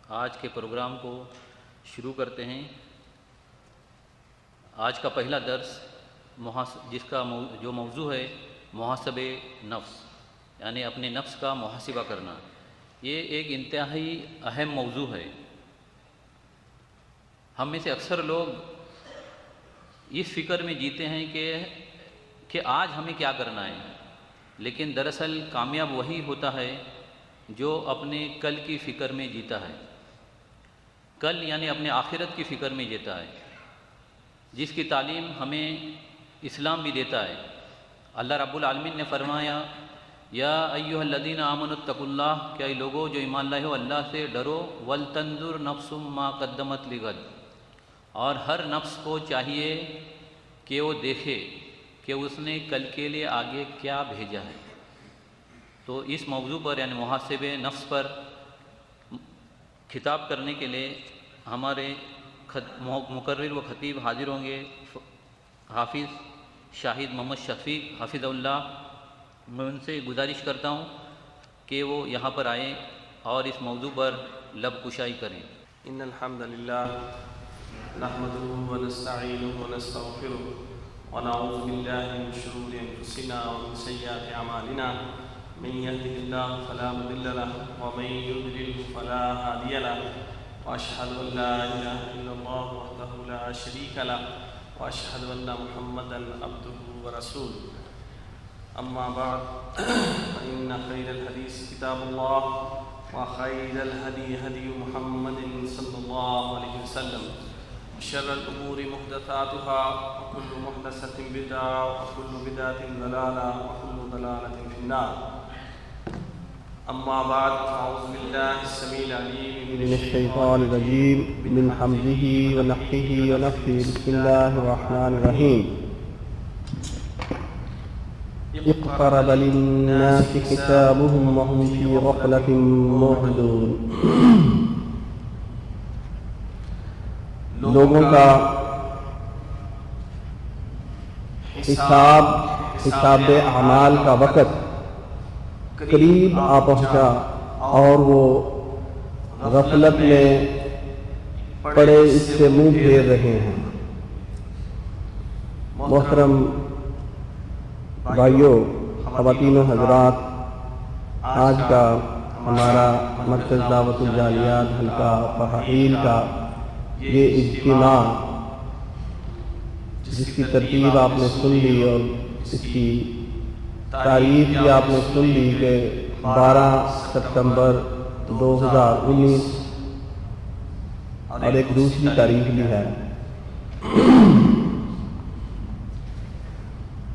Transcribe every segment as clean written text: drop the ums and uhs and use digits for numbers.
آج کے پروگرام کو شروع کرتے ہیں۔ آج کا پہلا درس جس کا جو موضوع ہے محاسبہ نفس، یعنی اپنے نفس کا محاسبہ کرنا۔ یہ ایک انتہائی اہم موضوع ہے۔ ہم میں سے اکثر لوگ اس فکر میں جیتے ہیں کہ آج ہمیں کیا کرنا ہے، لیکن دراصل کامیاب وہی ہوتا ہے جو اپنے کل کی فکر میں جیتا ہے۔ کل یعنی اپنے آخرت کی فکر میں جیتا ہے، جس کی تعلیم ہمیں اسلام بھی دیتا ہے۔ اللہ رب العالمین نے فرمایا یا ایھا الذین آمنوا اتقوا اللہ، کہ اے لوگو جو ایمان لائے ہو اللہ سے ڈرو، ولتنظر نفس ما قدمت لغد، اور ہر نفس کو چاہیے کہ وہ دیکھے کہ اس نے کل کے لیے آگے کیا بھیجا ہے۔ تو اس موضوع پر یعنی محاسبہ نفس پر خطاب کرنے کے لیے ہمارے مقرر و خطیب حاضر ہوں گے، حافظ شاہد محمد شفیق حافظ اللہ۔ میں ان سے گزارش کرتا ہوں کہ وہ یہاں پر آئیں اور اس موضوع پر لب کشائی کریں۔ ان الحمد للہ نحمده ونستعینه ونستغفره ونعوذ باللہ من شرور انفسنا ومن سیئات اعمالنا، من يهده الله فلا مضل له ومن يضلل فلا هادي له، واشهد ان لا اله الا الله وحده لا شريك له، واشهد ان محمدا عبده ورسوله۔ اما بعد فان خير الحديث كتاب الله، وخير الهدي هدي محمد صلى الله عليه وسلم، وشر الامور محدثاتها، وكل محدثة بدعة، وكل بدعة ضلالة، وكل ضلالة في النار۔ اما بعد فاعوذ بالله السميع العليم من الشيطان الرجيم من حمزه ونفخه ونفثه، بسم الله الرحمن الرحيم۔ اقترب للناس حسابهم وهم في غفلة معرضون۔ لوگوں کا حساب اعمال کا وقت قریب آ پہنچا اور وہ غفلت میں پڑے اس سے منہ پھیر رہے ہیں۔ محترم بھائیوں، خواتین و حضرات، آج کا ہمارا مرکز دعوت الجالیات حلقہ فحائیل کا یہ اجتماع، جس کی ترتیب آپ نے سن لی اور اس کی تاریخ بھی آپ نے سن لی کہ 12 ستمبر 2019 اور ایک دوسری تاریخ بھی ہے،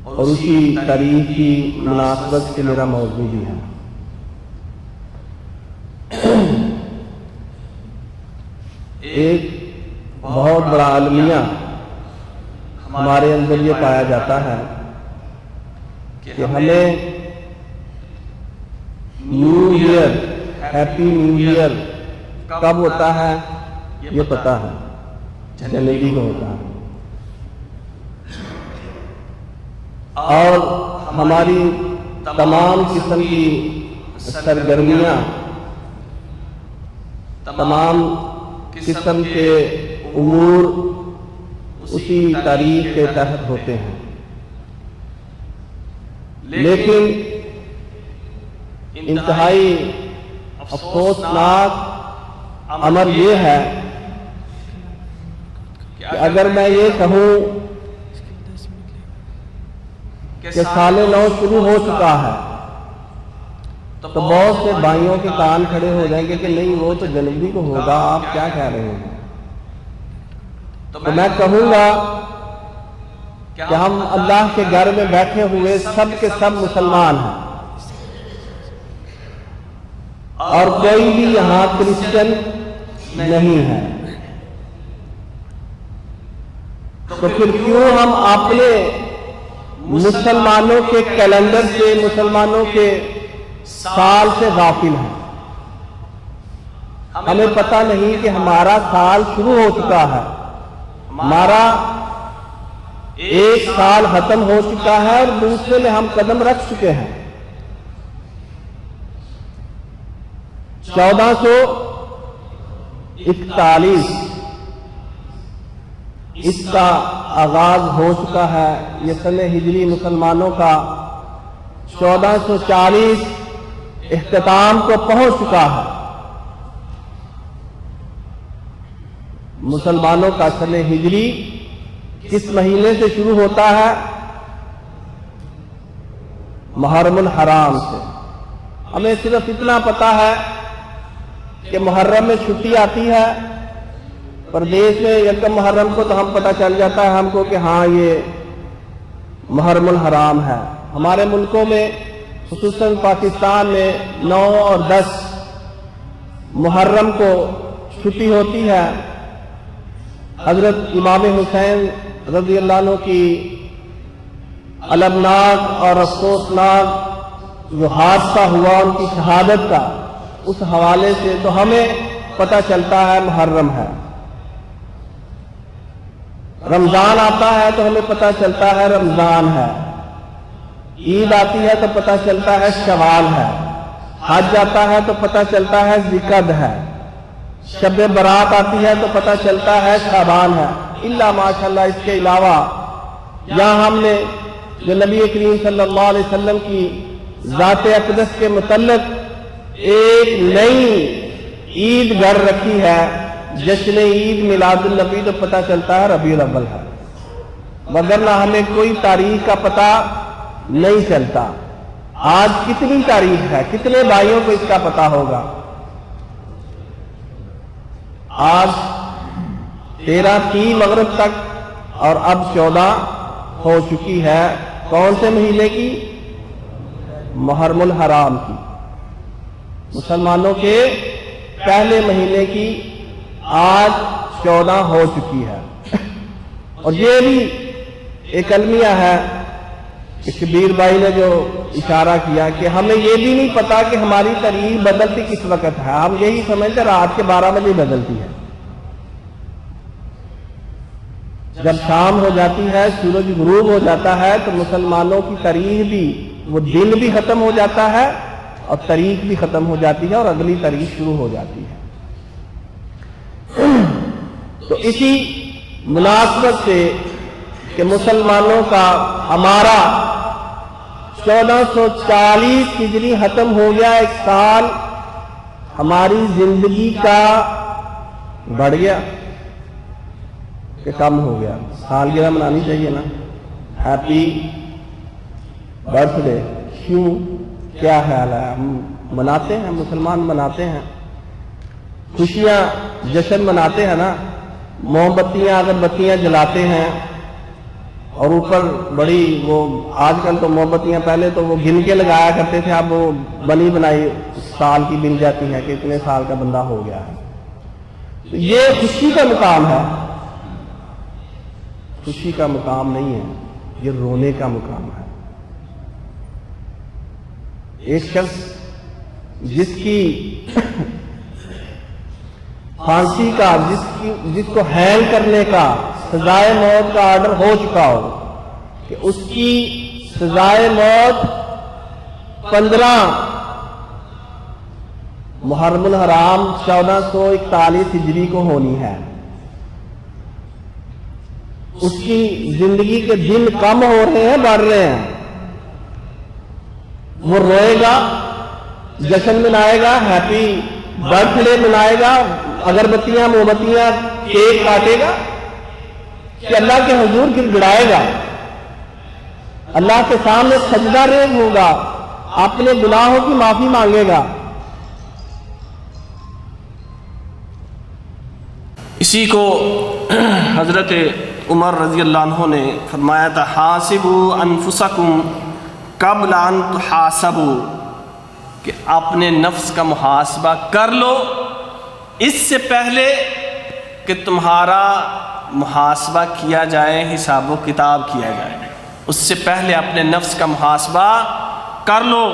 اور اسی تاریخ کی مناسبت سے میرا موضوع بھی ہے۔ ایک بہت بڑا المیہ ہمارے اندر یہ پایا جاتا ہے کہ ہمیں new year, happy new year کب ہوتا ہے یہ پتا ہے، جنوری کو ہوتا ہے، اور ہماری تمام قسم کی سرگرمیاں، تمام قسم کے امور اسی تاریخ کے تحت ہوتے ہیں۔ لیکن انتہائی افسوسناک امر یہ ہے کہ اگر میں یہ کہوں کہ سال نو شروع ہو چکا ہے تو بہت سے بھائیوں کے کان کھڑے ہو جائیں گے کہ نہیں وہ تو جنوری کو ہوگا، آپ کیا کہہ رہے ہیں۔ تو میں کہوں گا کہ ہم اللہ کے گھر میں بیٹھے ہوئے سب کے سب مسلمان ہیں، اور کوئی بھی یہاں کرسچن نہیں ہے، تو پھر کیوں ہم اپنے مسلمانوں کے کیلنڈر سے، مسلمانوں کے سال سے غافل ہیں؟ ہمیں پتہ نہیں کہ ہمارا سال شروع ہو چکا ہے، ہمارا ایک سال ختم ہو چکا ہے اور دوسرے میں ہم قدم رکھ چکے ہیں۔ 1400 41 اس کا آغاز ہو چکا ہے۔ یہ سن ہجری مسلمانوں کا 1440 اختتام کو پہنچ چکا ہے۔ مسلمانوں کا سن ہجری کس مہینے سے شروع ہوتا ہے؟ محرم الحرام سے۔ ہمیں صرف اتنا پتا ہے کہ محرم میں چھٹی آتی ہے، پردیش میں یکم محرم کو تو ہم پتہ چل جاتا ہے ہم کو کہ ہاں یہ محرم الحرام ہے۔ ہمارے ملکوں میں خصوصاً پاکستان میں 9 اور 10 محرم کو چھٹی ہوتی ہے۔ حضرت امام حسین رضی اللہ عنہ کی المناک اور افسوسناک جو حادثہ ہوا ان کی شہادت کا، اس حوالے سے تو ہمیں پتہ چلتا ہے محرم ہے۔ رمضان آتا ہے تو ہمیں پتہ چلتا ہے رمضان ہے۔ عید آتی ہے تو پتہ چلتا ہے شوال ہے۔ حج آتا ہے تو پتہ چلتا ہے ذیقعد ہے۔ شب برات آتی ہے تو پتہ چلتا ہے شعبان ہے۔ الا ماشاءاللہ اس کے علاوہ یہاں ہم نے جو نبی کریم صلی اللہ علیہ وسلم کی ذات اقدس کے متعلق ایک نئی عید گھر رکھی ہے، جشن عید میلاد النبی، تو پتہ چلتا ہے ربیع الاول ہے، وگرنہ ہمیں کوئی تاریخ کا پتہ نہیں چلتا۔ آج کتنی تاریخ ہے؟ کتنے بھائیوں کو اس کا پتہ ہوگا؟ آج 13 تھی مغرب تک اور اب 14 ہو چکی ہے۔ کون سے مہینے کی؟ محرم الحرام کی، مسلمانوں کے پہلے مہینے کی آج 14 ہو چکی ہے۔ اور یہ بھی ایک المیہ ہے کہ شبیر بھائی نے جو اشارہ کیا کہ ہمیں یہ بھی نہیں پتا کہ ہماری تاریخ بدلتی کس وقت ہے، ہم یہی سمجھتے رات کے 12 بجے بدلتی ہے۔ جب شام ہو جاتی ہے، سورج غروب ہو جاتا ہے تو مسلمانوں کی تاریخ بھی، وہ دن بھی ختم ہو جاتا ہے اور تاریخ بھی ختم ہو جاتی ہے اور اگلی تاریخ شروع ہو جاتی ہے۔ تو اسی مناسبت سے کہ مسلمانوں کا ہمارا 1440 ہجری ختم ہو گیا، ایک سال ہماری زندگی کا بڑھ گیا کہ کم ہو گیا؟ سالگرہ منانی چاہیے نا، ہیپی برتھ ڈے۔ کیوں؟ کیا خیال ہے؟ ہم مناتے ہیں، مسلمان مناتے ہیں، خوشیاں جشن مناتے ہیں نا، موم بتیاں اگربتیاں جلاتے ہیں اور اوپر بڑی وہ آج کل تو موم بتیاں، پہلے تو وہ گن کے لگایا کرتے تھے، اب وہ بنی بنائی سال کی بن جاتی ہیں کہ اتنے سال کا بندہ ہو گیا ہے۔ تو یہ خوشی کا مقام ہے، خوشی کا مقام نہیں ہے، یہ رونے کا مقام ہے۔ ایک شخص جس کی پھانسی کا، جس کو ہینگ کرنے کا سزائے موت کا آرڈر ہو چکا ہو، کہ اس کی سزائے موت 15 محرم الحرام 1441 ہجری کو ہونی ہے، اس کی زندگی کے دن کم ہو رہے ہیں، بڑھ رہے ہیں، وہ روئے گا، جشن منائے گا، ہیپی برتھ ڈے منائے گا، اگربتیاں موم بتیاں کیک کاٹے گا، کہ اللہ کے حضور گر گڑائے گا، اللہ کے سامنے سجدہ ریز ہوگا، اپنے گناہوں کی معافی مانگے گا۔ اسی کو حضرت عمر رضی اللہ عنہ نے فرمایا تھا، حاسبوا انفسکم قبل ان تحاسبوا، کہ اپنے نفس کا محاسبہ کر لو اس سے پہلے کہ تمہارا محاسبہ کیا جائے، حساب و کتاب کیا جائے، اس سے پہلے اپنے نفس کا محاسبہ کر لو۔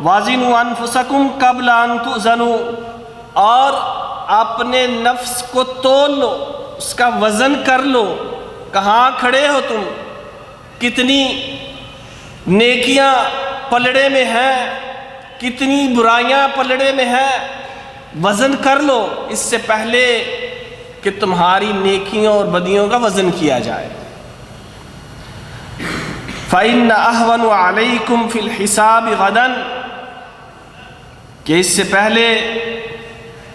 وازنوا انفسکم قبل ان توزنوا، اور اپنے نفس کو تول لو، اس کا وزن کر لو، کہاں کھڑے ہو تم، کتنی نیکیاں پلڑے میں ہیں، کتنی برائیاں پلڑے میں ہیں، وزن کر لو اس سے پہلے کہ تمہاری نیکیوں اور بدیوں کا وزن کیا جائے۔ فَإِنَّ أَهْوَنُ عَلَيْكُمْ فِي الْحِسَابِ غَدًا، کہ اس سے پہلے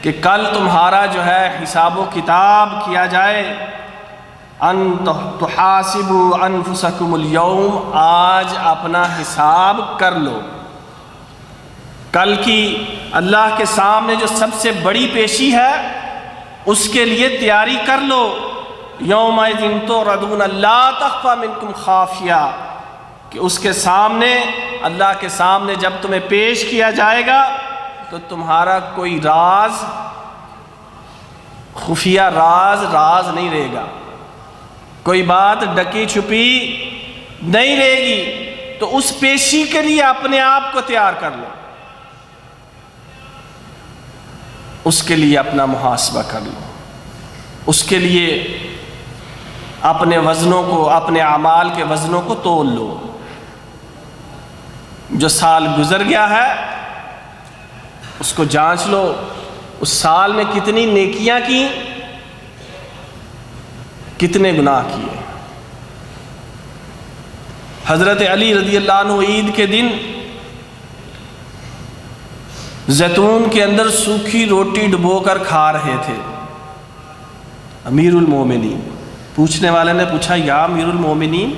کہ کل تمہارا جو ہے حساب و کتاب کیا جائے، ان تحاسبوا انفسکم اليوم، آج اپنا حساب کر لو۔ کل کی اللہ کے سامنے جو سب سے بڑی پیشی ہے اس کے لیے تیاری کر لو۔ یومئذ تعرضون لا تخفی منکم خافیہ، کہ اس کے سامنے، اللہ کے سامنے جب تمہیں پیش کیا جائے گا تو تمہارا کوئی راز، خفیہ راز نہیں رہے گا، کوئی بات ڈکی چھپی نہیں رہے گی۔ تو اس پیشی کے لیے اپنے آپ کو تیار کر لو، اس کے لیے اپنا محاسبہ کر لو، اس کے لیے اپنے وزنوں کو، اپنے اعمال کے وزنوں کو تول لو۔ جو سال گزر گیا ہے اس کو جانچ لو، اس سال میں کتنی نیکیاں کی، کتنے گناہ کیے۔ حضرت علی رضی اللہ عنہ عید کے دن زیتون کے اندر سوکھی روٹی ڈبو کر کھا رہے تھے۔ امیر المومنین، پوچھنے والے نے پوچھا یا امیر المومنین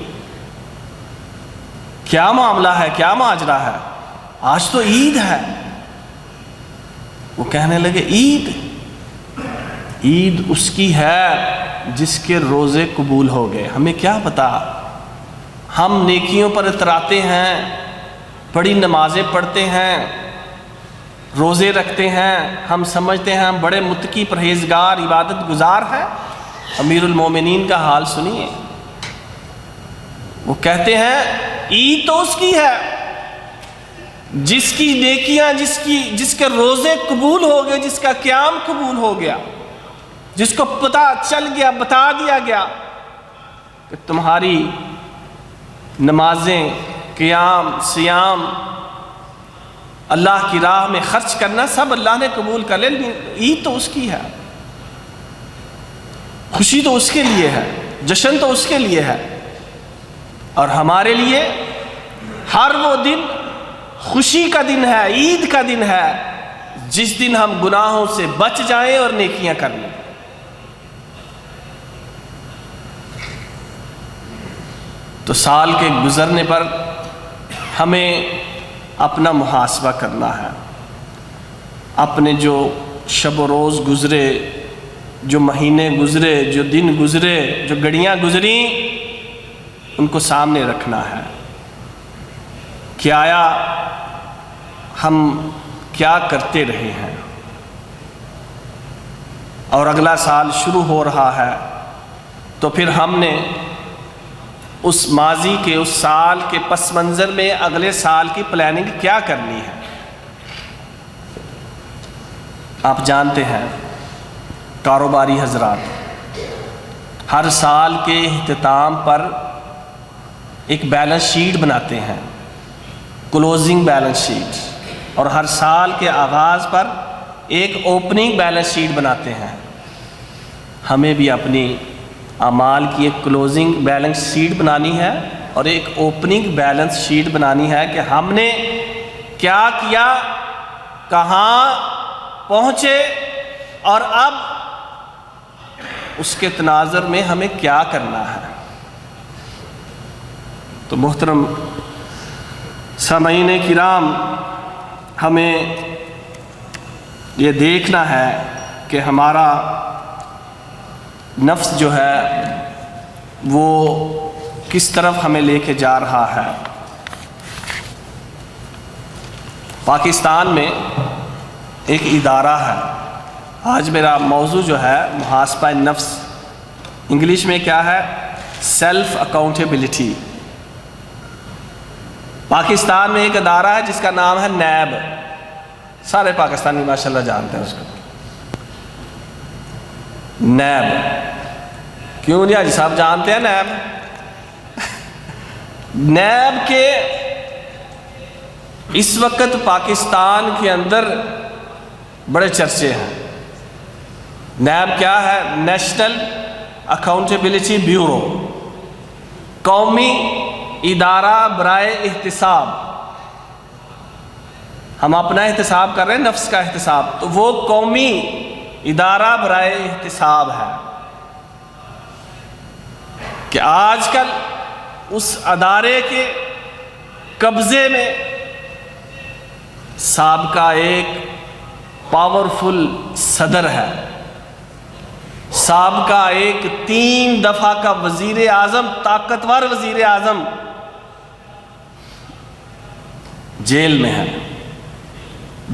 کیا معاملہ ہے، کیا ماجرا ہے، آج تو عید ہے۔ وہ کہنے لگے عید اس کی ہے جس کے روزے قبول ہو گئے، ہمیں کیا پتا، ہم نیکیوں پر اتراتے ہیں، بڑی نمازیں پڑھتے ہیں، روزے رکھتے ہیں، ہم سمجھتے ہیں ہم بڑے متقی پرہیزگار عبادت گزار ہیں۔ امیر المومنین کا حال سنیے، وہ کہتے ہیں عید تو اس کی ہے جس کی نیکیاں، جس کے روزے قبول ہو گئے، جس کا قیام قبول ہو گیا، جس کو پتہ چل گیا، بتا دیا گیا کہ تمہاری نمازیں، قیام، سیام، اللہ کی راہ میں خرچ کرنا سب اللہ نے قبول کر لے، لیکن عید تو اس کی ہے، خوشی تو اس کے لیے ہے، جشن تو اس کے لیے ہے۔ اور ہمارے لیے ہر وہ دن خوشی کا دن ہے، عید کا دن ہے، جس دن ہم گناہوں سے بچ جائیں اور نیکیاں کر لیں۔ تو سال کے گزرنے پر ہمیں اپنا محاسبہ کرنا ہے، اپنے جو شب و روز گزرے، جو مہینے گزرے، جو دن گزرے، جو گھڑیاں گزریں، ان کو سامنے رکھنا ہے کہ آیا ہم کیا کرتے رہے ہیں، اور اگلا سال شروع ہو رہا ہے تو پھر ہم نے اس ماضی کے، اس سال کے پس منظر میں اگلے سال کی پلاننگ کیا کرنی ہے۔ آپ جانتے ہیں کاروباری حضرات ہر سال کے اختتام پر ایک بیلنس شیٹ بناتے ہیں، کلوزنگ بیلنس شیٹ، اور ہر سال کے آغاز پر ایک اوپننگ بیلنس شیٹ بناتے ہیں۔ ہمیں بھی اپنی اعمال کی ایک کلوزنگ بیلنس شیٹ بنانی ہے اور ایک اوپننگ بیلنس شیٹ بنانی ہے کہ ہم نے کیا کیا، کہاں پہنچے، اور اب اس کے تناظر میں ہمیں کیا کرنا ہے۔ تو محترم سامعین کرام، ہمیں یہ دیکھنا ہے کہ ہمارا نفس جو ہے وہ کس طرف ہمیں لے کے جا رہا ہے۔ پاکستان میں ایک ادارہ ہے، آج میرا موضوع جو ہے محاسبہ نفس، انگلش میں کیا ہے، سیلف اکاؤنٹیبلٹی۔ پاکستان میں ایک ادارہ ہے جس کا نام ہے نیب، سارے پاکستانی ماشاءاللہ جانتے ہیں اس کو، نیب۔ کیوں نہیں حاجی صاحب جانتے ہیں نیب؟ نیب کے اس وقت پاکستان کے اندر بڑے چرچے ہیں۔ نیب کیا ہے؟ نیشنل اکاؤنٹیبلٹی بیورو، قومی ادارہ برائے احتساب۔ ہم اپنا احتساب کر رہے ہیں، نفس کا احتساب، تو وہ قومی ادارہ برائے احتساب ہے کہ آج کل اس ادارے کے قبضے میں سابقہ ایک پاورفل صدر ہے، سابقہ ایک 3 دفعہ کا وزیر اعظم، طاقتور وزیر اعظم جیل میں ہے،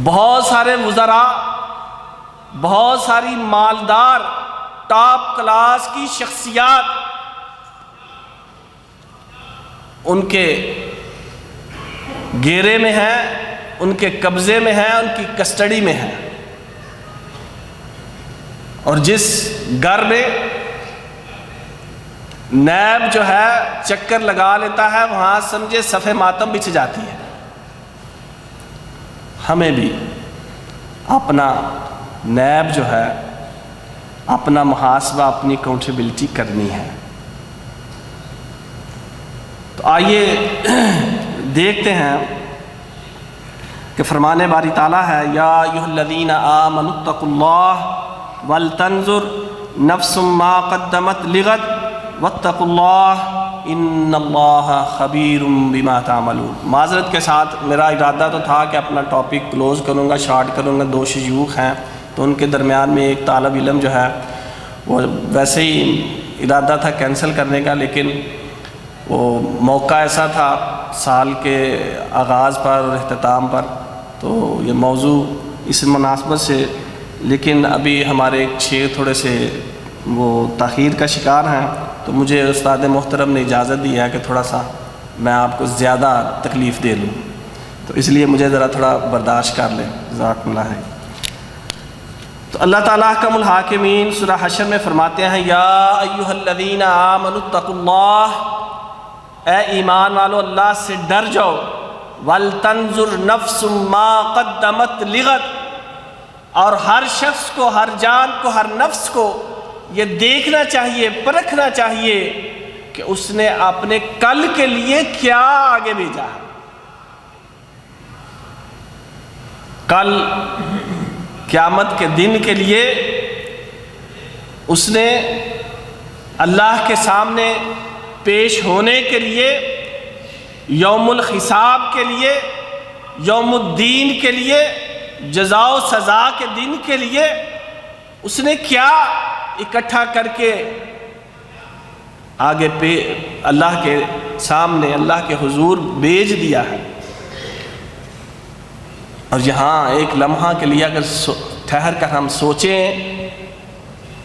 بہت سارے وزراء، بہت ساری مالدار ٹاپ کلاس کی شخصیات ان کے گھیرے میں ہیں، ان کے قبضے میں ہیں، ان کی کسٹڈی میں ہیں۔ اور جس گھر میں نیب جو ہے چکر لگا لیتا ہے، وہاں سمجھے صفِ ماتم بچھ جاتی ہے۔ ہمیں بھی اپنا نیب جو ہے، اپنا محاسبہ، اپنی اکاؤنٹیبلٹی کرنی ہے۔ تو آئیے دیکھتے ہیں کہ فرمان باری تعالیٰ ہے، یا ایھا الذین آمنوا اتقوا اللہ ولتنظر نفس ما قدمت لغد واتقوا اللہ ان اللہ خبیر بما تعملون۔ معذرت کے ساتھ، میرا ارادہ تو تھا کہ اپنا ٹاپک کلوز کروں گا، شارٹ کروں گا، 2 شیوخ ہیں تو ان کے درمیان میں ایک طالب علم جو ہے وہ ویسے ہی ارادہ تھا کینسل کرنے کا، لیکن وہ موقع ایسا تھا سال کے آغاز پر اور اختتام پر، تو یہ موضوع اس مناسبت سے، لیکن ابھی ہمارے ایک شیخ تھوڑے سے وہ تاخیر کا شکار ہیں، تو مجھے استاد محترم نے اجازت دی ہے کہ تھوڑا سا میں آپ کو زیادہ تکلیف دے لوں، تو اس لیے مجھے ذرا تھوڑا برداشت کر لیں، جزاکم اللہ خیر۔ تو اللہ تعالیٰ احکم الحاکمین سورہ حشر میں فرماتے ہیں، یا ایھا الذین آمنوا اتقوا اللہ، اے ایمان والو اللہ سے ڈر جاؤ، ولتنظر نفس ما قدمت لغد، اور ہر شخص کو، ہر جان کو، ہر نفس کو یہ دیکھنا چاہیے، پرکھنا چاہیے کہ اس نے اپنے کل کے لیے کیا آگے بھیجا ہے۔ کل قیامت کے دن کے لیے اس نے اللہ کے سامنے پیش ہونے کے لیے، یوم الحساب کے لیے، یوم الدین کے لیے، جزا و سزا کے دن کے لیے اس نے کیا اکٹھا کر کے آگے پہ اللہ کے سامنے، اللہ کے حضور بھیج دیا ہے۔ اور یہاں ایک لمحہ کے لیے اگر ٹھہر کر ہم سوچیں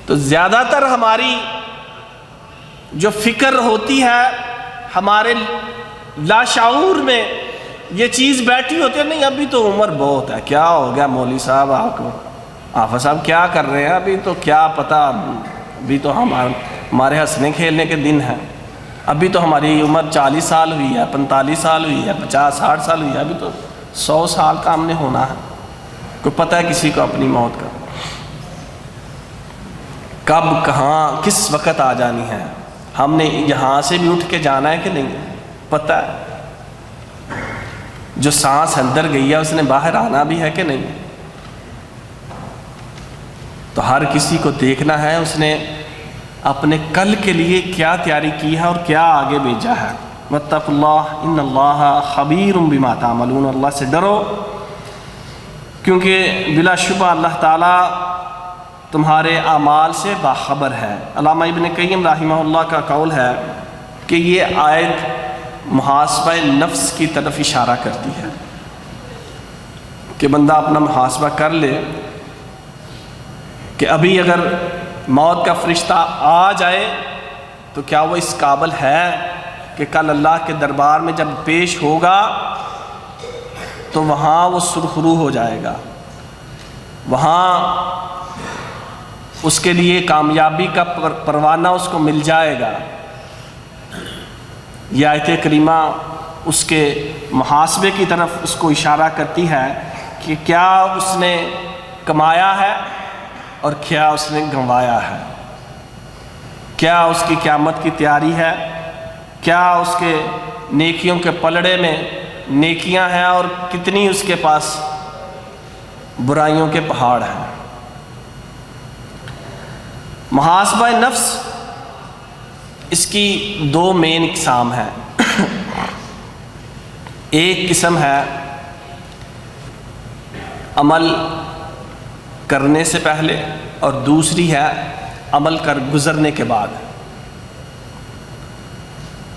تو زیادہ تر ہماری جو فکر ہوتی ہے، ہمارے لاشعور میں یہ چیز بیٹھی ہوتی ہے، نہیں ابھی تو عمر بہت ہے، کیا ہو گیا مولوی صاحب آپ کو، حافظ صاحب کیا کر رہے ہیں، ابھی تو کیا پتہ، ابھی تو ہمارے ہنسنے کھیلنے کے دن ہیں، ابھی تو ہماری عمر 40 سال ہوئی ہے، 45 سال ہوئی ہے، 50-60 سال ہوئی ہے، ابھی تو 100 سال کا ہم نے ہونا ہے۔ کوئی پتہ ہے کسی کو اپنی موت کا، کب کہاں کس وقت آ جانی ہے؟ ہم نے یہاں سے بھی اٹھ کے جانا ہے کہ نہیں؟ پتہ ہے جو سانس اندر گئی ہے اس نے باہر آنا بھی ہے کہ نہیں؟ تو ہر کسی کو دیکھنا ہے اس نے اپنے کل کے لیے کیا تیاری کی ہے اور کیا آگے بھیجا ہے۔ واتقوا اللہ ان اللہ خبیر بما تعملون، اللہ سے ڈرو کیونکہ بلا شبہ اللہ تعالیٰ تمہارے اعمال سے باخبر ہے۔ علامہ ابن قیم رحمہ اللہ کا قول ہے کہ یہ آیت محاسبہ نفس کی طرف اشارہ کرتی ہے کہ بندہ اپنا محاسبہ کر لے کہ ابھی اگر موت کا فرشتہ آ جائے تو کیا وہ اس قابل ہے کہ کل اللہ کے دربار میں جب پیش ہوگا تو وہاں وہ سرخرو ہو جائے گا، وہاں اس کے لیے کامیابی کا پروانہ اس کو مل جائے گا۔ یہ آیت کریمہ اس کے محاسبے کی طرف اس کو اشارہ کرتی ہے کہ کیا اس نے کمایا ہے اور کیا اس نے گنوایا ہے، کیا اس کی قیامت کی تیاری ہے، کیا اس کے نیکیوں کے پلڑے میں نیکیاں ہیں اور کتنی اس کے پاس برائیوں کے پہاڑ ہیں۔ محاسبہ نفس اس کی دو مین اقسام ہیں۔ ایک قسم ہے عمل کرنے سے پہلے اور دوسری ہے عمل کر گزرنے کے بعد۔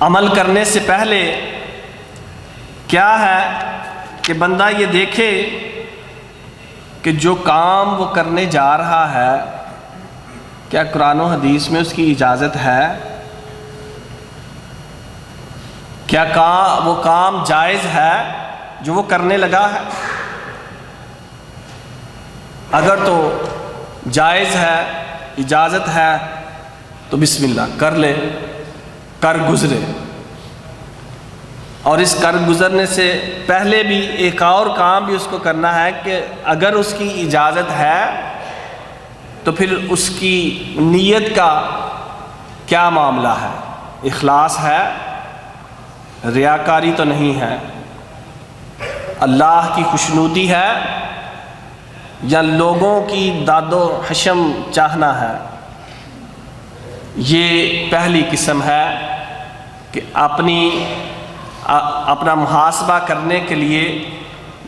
عمل کرنے سے پہلے کیا ہے کہ بندہ یہ دیکھے کہ جو کام وہ کرنے جا رہا ہے کیا قرآن و حدیث میں اس کی اجازت ہے، کیا وہ کام جائز ہے جو وہ کرنے لگا ہے۔ اگر تو جائز ہے، اجازت ہے تو بسم اللہ کر لے، کر گزرے۔ اور اس کر گزرنے سے پہلے بھی ایک اور کام بھی اس کو کرنا ہے کہ اگر اس کی اجازت ہے تو پھر اس کی نیت کا کیا معاملہ ہے، اخلاص ہے، ریاکاری تو نہیں ہے، اللہ کی خوشنودی ہے یا لوگوں کی داد و حشم چاہنا ہے۔ یہ پہلی قسم ہے کہ اپنا محاسبہ کرنے کے لیے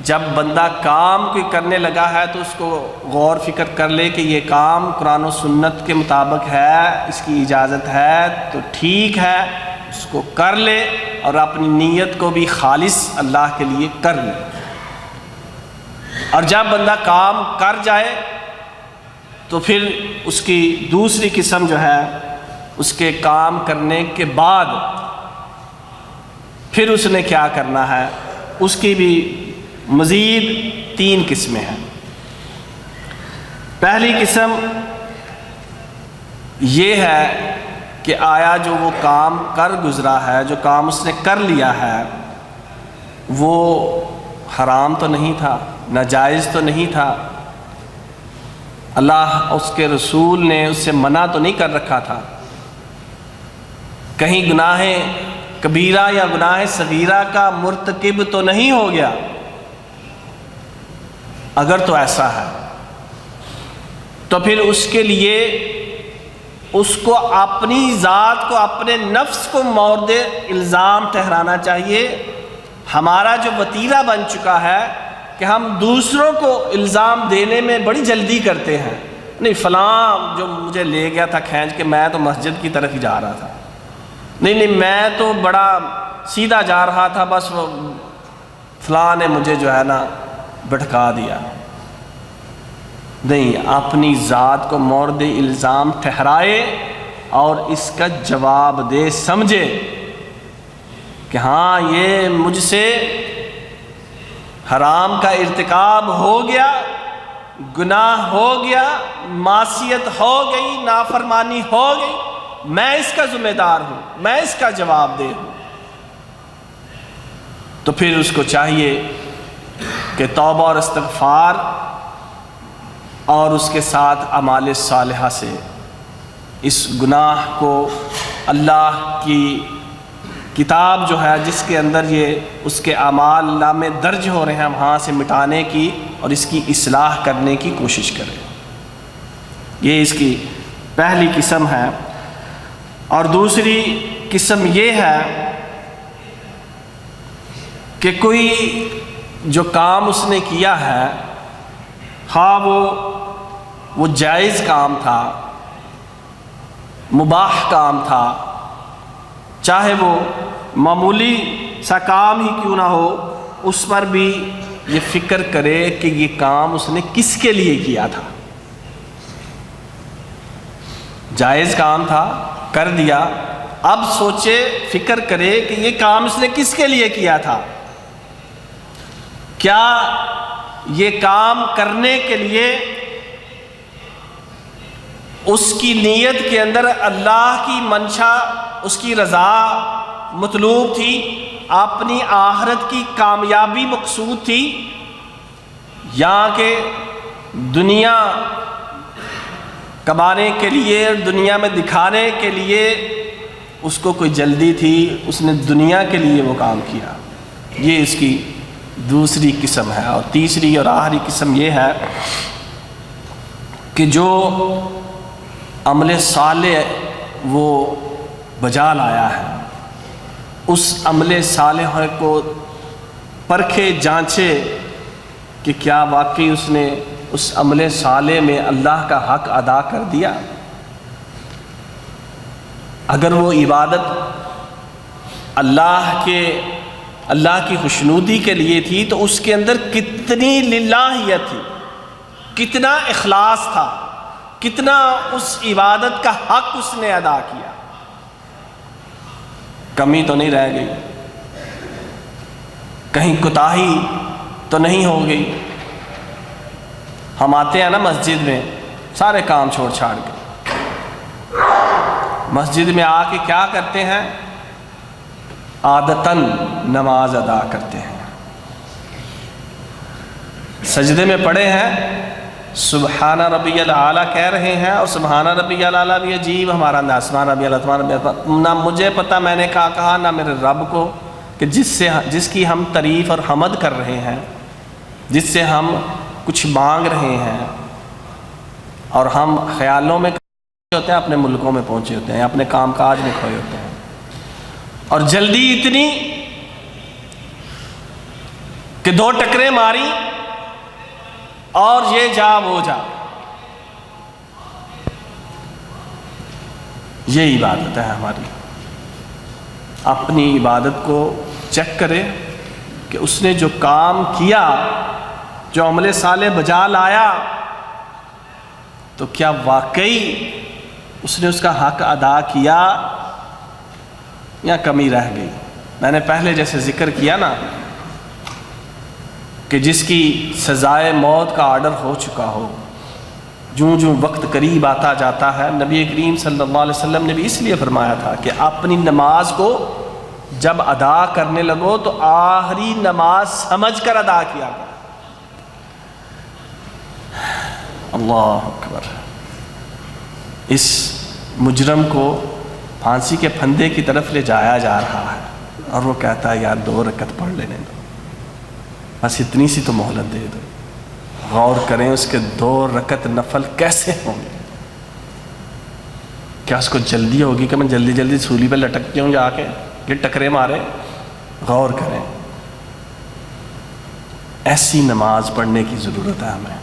جب بندہ کام کوئی کرنے لگا ہے تو اس کو غور فکر کر لے کہ یہ کام قرآن و سنت کے مطابق ہے، اس کی اجازت ہے تو ٹھیک ہے، اس کو کر لے اور اپنی نیت کو بھی خالص اللہ کے لیے کر لے۔ اور جب بندہ کام کر جائے تو پھر اس کی دوسری قسم جو ہے اس کے کام کرنے کے بعد پھر اس نے کیا کرنا ہے، اس کی بھی مزید 3 قسمیں ہیں۔ پہلی قسم یہ ہے کہ آیا جو وہ کام کر گزرا ہے، جو کام اس نے کر لیا ہے، وہ حرام تو نہیں تھا، ناجائز تو نہیں تھا، اللہ اس کے رسول نے اس سے منع تو نہیں کر رکھا تھا، کہیں گناہ کبیرہ یا گناہ صغیرہ کا مرتکب تو نہیں ہو گیا۔ اگر تو ایسا ہے تو پھر اس کے لیے اس کو اپنی ذات کو، اپنے نفس کو مورد الزام ٹھہرانا چاہیے۔ ہمارا جو وتیرہ بن چکا ہے کہ ہم دوسروں کو الزام دینے میں بڑی جلدی کرتے ہیں، نہیں فلاں جو مجھے لے گیا تھا کھینچ کے، میں تو مسجد کی طرف ہی جا رہا تھا، نہیں میں تو بڑا سیدھا جا رہا تھا، بس وہ فلاں نے مجھے جو ہے نا بھٹکا دیا۔ نہیں، اپنی ذات کو مورد الزام ٹھہرائے اور اس کا جواب دے، سمجھے کہ ہاں یہ مجھ سے حرام کا ارتکاب ہو گیا، گناہ ہو گیا، معصیت ہو گئی، نافرمانی ہو گئی، میں اس کا ذمہ دار ہوں، میں اس کا جواب دہ ہوں۔ تو پھر اس کو چاہیے کہ توبہ اور استغفار اور اس کے ساتھ اعمال صالحہ سے اس گناہ کو، اللہ کی کتاب جو ہے جس کے اندر یہ اس کے اعمال نامے درج ہو رہے ہیں، وہاں سے مٹانے کی اور اس کی اصلاح کرنے کی کوشش کرے۔ یہ اس کی پہلی قسم ہے۔ اور دوسری قسم یہ ہے کہ کوئی جو کام اس نے کیا ہے، ہاں وہ جائز کام تھا، مباح کام تھا، چاہے وہ معمولی سا کام ہی کیوں نہ ہو، اس پر بھی یہ فکر کرے کہ یہ کام اس نے کس کے لیے کیا تھا۔ جائز کام تھا، کر دیا، اب سوچے، فکر کرے کہ یہ کام اس نے کس کے لیے کیا تھا۔ کیا یہ کام کرنے کے لیے اس کی نیت کے اندر اللہ کی منشا، اس کی رضا مطلوب تھی، اپنی آخرت کی کامیابی مقصود تھی، یا کہ دنیا کمانے کے لیے اور دنیا میں دکھانے کے لیے اس کو کوئی جلدی تھی، اس نے دنیا کے لیے وہ کام کیا. یہ اس کی دوسری قسم ہے. اور تیسری اور آخری قسم یہ ہے کہ جو عمل صالح وہ بجا لایا ہے، اس عمل صالح کو پرکھے جانچے کہ کیا واقعی اس نے اس عمل صالح میں اللہ کا حق ادا کر دیا. اگر وہ عبادت اللہ کی خوشنودی کے لیے تھی تو اس کے اندر کتنی للہیت تھی، کتنا اخلاص تھا، کتنا اس عبادت کا حق اس نے ادا کیا. کمی تو نہیں رہ گئی، کہیں کوتاہی تو نہیں ہو گئی. ہم آتے ہیں نا مسجد میں سارے کام چھوڑ چھاڑ کے، مسجد میں آ کے کیا کرتے ہیں؟ عادتاً نماز ادا کرتے ہیں. سجدے میں پڑے ہیں، سبحان ربی الاعلیٰ کہہ رہے ہیں، اور سبحان ربی الاعلیٰ بھی عجیب ہمارا انداز، سبحان ربی الاعلیٰ، نہ مجھے پتہ میں نے کہا نہ میرے رب کو، کہ جس کی ہم تعریف اور حمد کر رہے ہیں، جس سے ہم کچھ مانگ رہے ہیں، اور ہم خیالوں میں ہوتے ہیں، اپنے ملکوں میں پہنچے ہوتے ہیں، اپنے کام کاج میں کھوئے ہوتے ہیں، اور جلدی اتنی کہ 2 ٹکریں ماری اور یہ جا وہ جا. یہ عبادت ہے ہماری. اپنی عبادت کو چیک کرے کہ اس نے جو کام کیا، جو عمل صالح بجا لایا، تو کیا واقعی اس نے اس کا حق ادا کیا یا کمی رہ گئی. میں نے پہلے جیسے ذکر کیا نا کہ جس کی سزائے موت کا آرڈر ہو چکا ہو، جوں وقت قریب آتا جاتا ہے، نبی کریم صلی اللہ علیہ وسلم نے بھی اس لیے فرمایا تھا کہ اپنی نماز کو جب ادا کرنے لگو تو آخری نماز سمجھ کر ادا کیا کرو. اللہ اکبر. اس مجرم کو پھانسی کے پھندے کی طرف لے جایا جا رہا ہے، اور وہ کہتا ہے یار 2 رکعت پڑھ لینے دو، بس اتنی سی تو مہلت دے دو. غور کریں اس کے 2 رکعت نفل کیسے ہوں گے. کیا اس کو جلدی ہوگی کہ میں جلدی جلدی سولی پہ لٹک جاؤں جا کے یہ ٹکرے مارے؟ غور کریں. ایسی نماز پڑھنے کی ضرورت ہے ہمیں.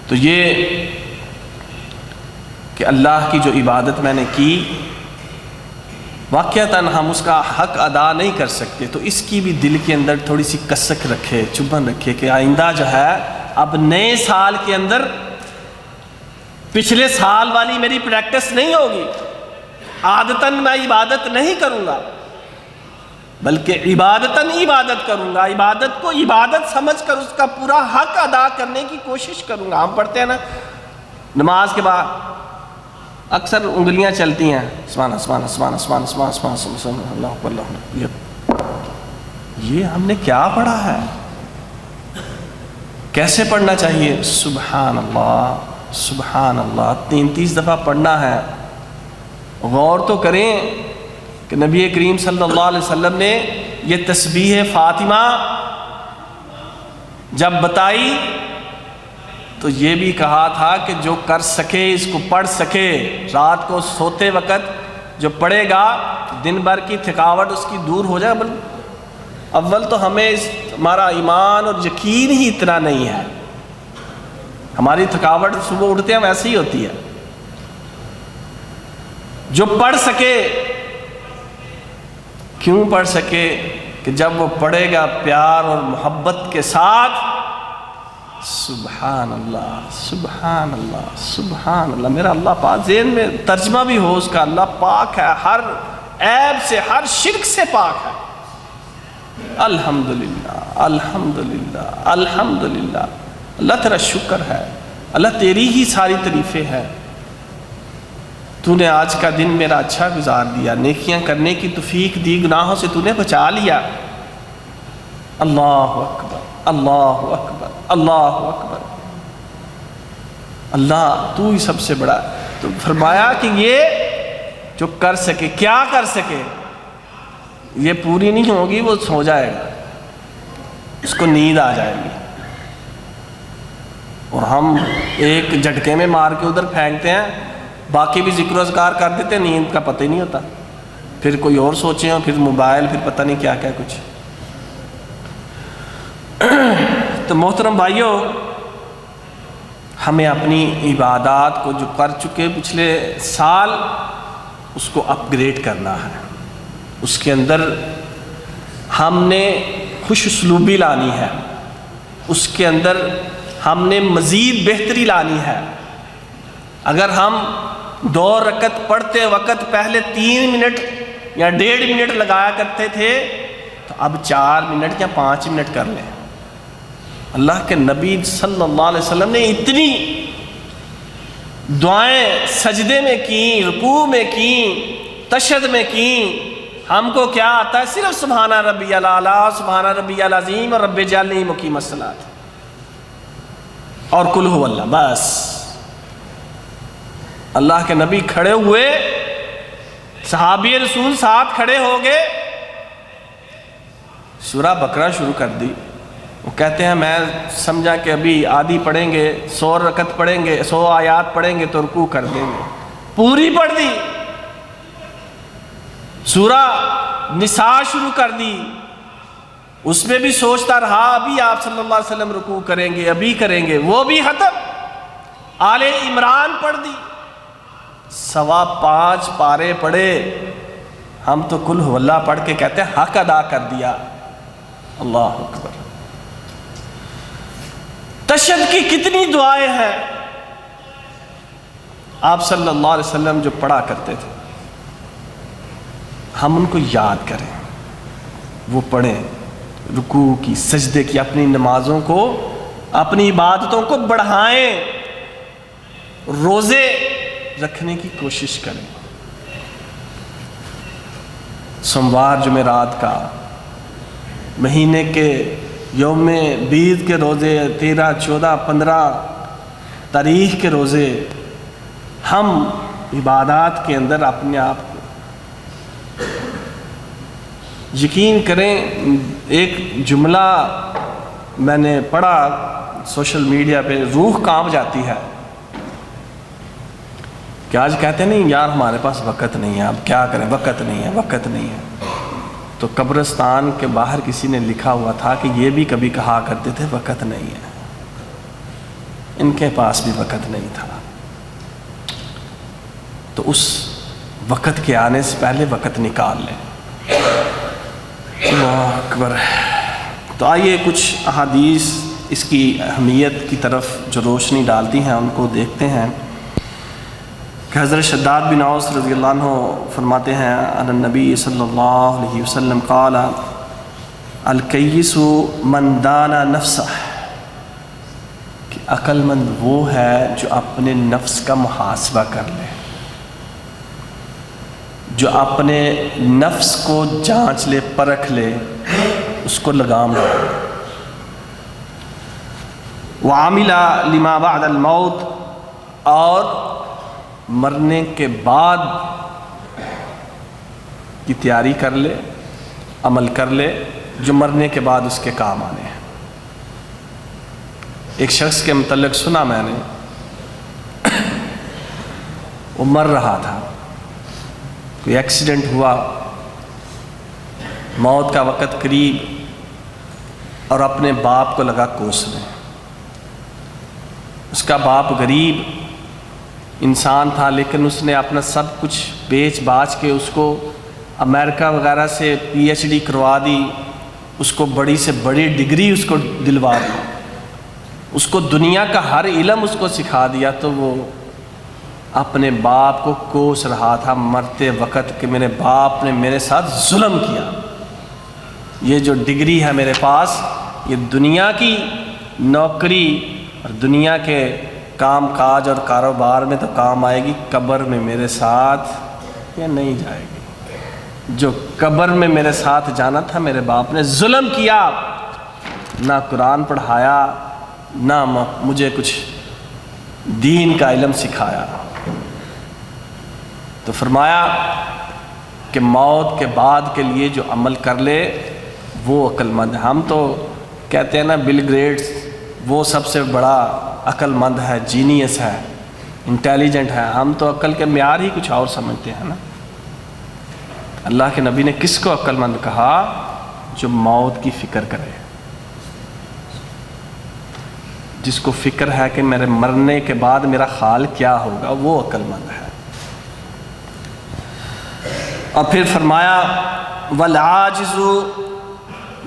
تو یہ کہ اللہ کی جو عبادت میں نے کی، واقعتاً ہم اس کا حق ادا نہیں کر سکتے، تو اس کی بھی دل کے اندر تھوڑی سی کسک رکھے، چبھن رکھے کہ آئندہ جو ہے اب نئے سال کے اندر پچھلے سال والی میری پریکٹس نہیں ہوگی. عادتاً میں عبادت نہیں کروں گا، بلکہ عبادتاً عبادت کروں گا. عبادت کو عبادت سمجھ کر اس کا پورا حق ادا کرنے کی کوشش کروں گا. ہم پڑھتے ہیں نا نماز کے بعد اکثر انگلیاں چلتی ہیں، سبحان سبحان سبحان سبحان سبحان سبحان سبحان اللہ اکبر اللہ اکبر. یہ ہم نے کیا پڑھا ہے؟ کیسے پڑھنا چاہیے؟ سبحان اللہ سبحان اللہ 33 دفعہ پڑھنا ہے. غور تو کریں کہ نبی کریم صلی اللہ علیہ وسلم نے یہ تسبیح فاطمہ جب بتائی تو یہ بھی کہا تھا کہ جو کر سکے اس کو پڑھ سکے، رات کو سوتے وقت جو پڑھے گا دن بھر کی تھکاوٹ اس کی دور ہو جائے. اول تو ہمیں ہمارا ایمان اور یقین ہی اتنا نہیں ہے. ہماری تھکاوٹ صبح اٹھتے ہیں ویسے ہی ہوتی ہے. جو پڑھ سکے، کیوں پڑھ سکے کہ جب وہ پڑھے گا پیار اور محبت کے ساتھ سبحان اللہ سبحان اللہ سبحان اللہ. میرا اللہ پاک ذہن میں ترجمہ بھی ہو اس کا، اللہ پاک ہے، ہر عیب سے ہر شرک سے پاک ہے. الحمدللہ الحمدللہ الحمدللہ. اللہ تیرا شکر ہے، اللہ تیری ہی ساری تعریفیں ہیں. تو نے آج کا دن میرا اچھا گزار دیا، نیکیاں کرنے کی توفیق دی، گناہوں سے تو نے بچا لیا. اللہ اکبر اللہ اکبر اللہ اکبر. اللہ تو ہی سب سے بڑا ہے۔ تو فرمایا کہ یہ جو کر سکے، کیا کر سکے، یہ پوری نہیں ہوگی، وہ سو جائے گا، اس کو نیند آ جائے گی، اور ہم ایک جھٹکے میں مار کے ادھر پھینکتے ہیں، باقی بھی ذکر و اذکار کر دیتے ہیں، نیند کا پتہ ہی نہیں ہوتا، پھر کوئی اور سوچے ہوں، پھر موبائل، پھر پتہ نہیں کیا کیا کچھ۔ تو محترم بھائیوں، ہمیں اپنی عبادات کو جو کر چکے پچھلے سال، اس کو اپ گریڈ کرنا ہے، اس کے اندر ہم نے خوش اسلوبی لانی ہے، اس کے اندر ہم نے مزید بہتری لانی ہے۔ اگر ہم 2 رکعت پڑھتے وقت پہلے 3 منٹ یا 1.5 منٹ لگایا کرتے تھے، تو اب 4 منٹ یا 5 منٹ کر لیں۔ اللہ کے نبی صلی اللہ علیہ وسلم نے اتنی دعائیں سجدے میں کی، رکوع میں کی، تشہد میں کی، ہم کو کیا آتا ہے؟ صرف سبحان ربی الاعلیٰ، سبحان ربی العظیم اور رب اجعلنی مقیم الصلاۃ اور قل هو اللہ، بس۔ اللہ کے نبی کھڑے ہوئے، صحابی رسول ساتھ کھڑے ہو گئے، سورہ بقرہ شروع کر دی۔ وہ کہتے ہیں میں سمجھا کہ ابھی آدھی پڑھیں گے، 100 رکعت پڑھیں گے، 100 آیات پڑھیں گے تو رکوع کر دیں گے، پوری پڑھ دی۔ سورہ نساء شروع کر دی، اس میں بھی سوچتا رہا ابھی آپ صلی اللہ علیہ وسلم رکوع کریں گے، ابھی کریں گے، وہ بھی ختم۔ آل عمران پڑھ دی، 5.25 پارے پڑھے، ہم تو قل هو اللہ پڑھ کے کہتے ہیں حق ادا کر دیا۔ اللہ اکبر۔ تشہد کی کتنی دعائیں ہیں آپ صلی اللہ علیہ وسلم جو پڑھا کرتے تھے، ہم ان کو یاد کریں، وہ پڑھیں، رکوع کی، سجدے کی، اپنی نمازوں کو، اپنی عبادتوں کو بڑھائیں، روزے رکھنے کی کوشش کریں۔ سوموار جمعرات کا، مہینے کے یوم بیض کے روزے، 13، 14، 15 تاریخ کے روزے، ہم عبادات کے اندر اپنے آپ کو، یقین کریں، ایک جملہ میں نے پڑھا سوشل میڈیا پہ، روح کانپ جاتی ہے کہ آج کہتے نہیں یار ہمارے پاس وقت نہیں ہے، اب کیا کریں، وقت نہیں ہے، وقت نہیں ہے۔ تو قبرستان کے باہر کسی نے لکھا ہوا تھا کہ یہ بھی کبھی کہا کرتے تھے وقت نہیں ہے، ان کے پاس بھی وقت نہیں تھا۔ تو اس وقت کے آنے سے پہلے وقت نکال لیں۔ اللہ اکبر۔ تو آئیے کچھ احادیث اس کی اہمیت کی طرف جو روشنی ڈالتی ہیں ان کو دیکھتے ہیں کہ حضرت شداد بن اوس رضی اللہ عنہ فرماتے ہیں ان النبی صلی اللہ علیہ وسلم قال الکیس من دانا نفسہ، کہ عقل مند وہ ہے جو اپنے نفس کا محاسبہ کر لے، جو اپنے نفس کو جانچ لے، پرکھ لے، اس کو لگام لے۔ وعمل لما بعد الموت، اور مرنے کے بعد کی تیاری کر لے، عمل کر لے جو مرنے کے بعد اس کے کام آنے ہیں۔ ایک شخص کے متعلق سنا میں نے، وہ مر رہا تھا، کوئی ایکسیڈنٹ ہوا، موت کا وقت قریب، اور اپنے باپ کو لگا کوسنے۔ اس کا باپ غریب انسان تھا، لیکن اس نے اپنا سب کچھ بیچ باچ کے اس کو امریکہ وغیرہ سے PhD کروا دی، اس کو بڑی سے بڑی ڈگری اس کو دلوا دی، اس کو دنیا کا ہر علم اس کو سکھا دیا، تو وہ اپنے باپ کو کوس رہا تھا مرتے وقت کہ میرے باپ نے میرے ساتھ ظلم کیا، یہ جو ڈگری ہے میرے پاس، یہ دنیا کی نوکری اور دنیا کے کام کاج اور کاروبار میں تو کام آئے گی، قبر میں میرے ساتھ یہ نہیں جائے گی۔ جو قبر میں میرے ساتھ جانا تھا، میرے باپ نے ظلم کیا، نہ قرآن پڑھایا، نہ مجھے کچھ دین کا علم سکھایا۔ تو فرمایا کہ موت کے بعد کے لیے جو عمل کر لے وہ عقل مند ہے۔ ہم تو کہتے ہیں نا بل گیٹس وہ سب سے بڑا عقل مند ہے، جینیس ہے، انٹیلیجنٹ ہے۔ ہم تو عقل کے معیار ہی کچھ اور سمجھتے ہیں نا۔ اللہ کے نبی نے کس کو عقل مند کہا؟ جو موت کی فکر کرے، جس کو فکر ہے کہ میرے مرنے کے بعد میرا حال کیا ہوگا، وہ عقل مند ہے۔ اور پھر فرمایا والعاجز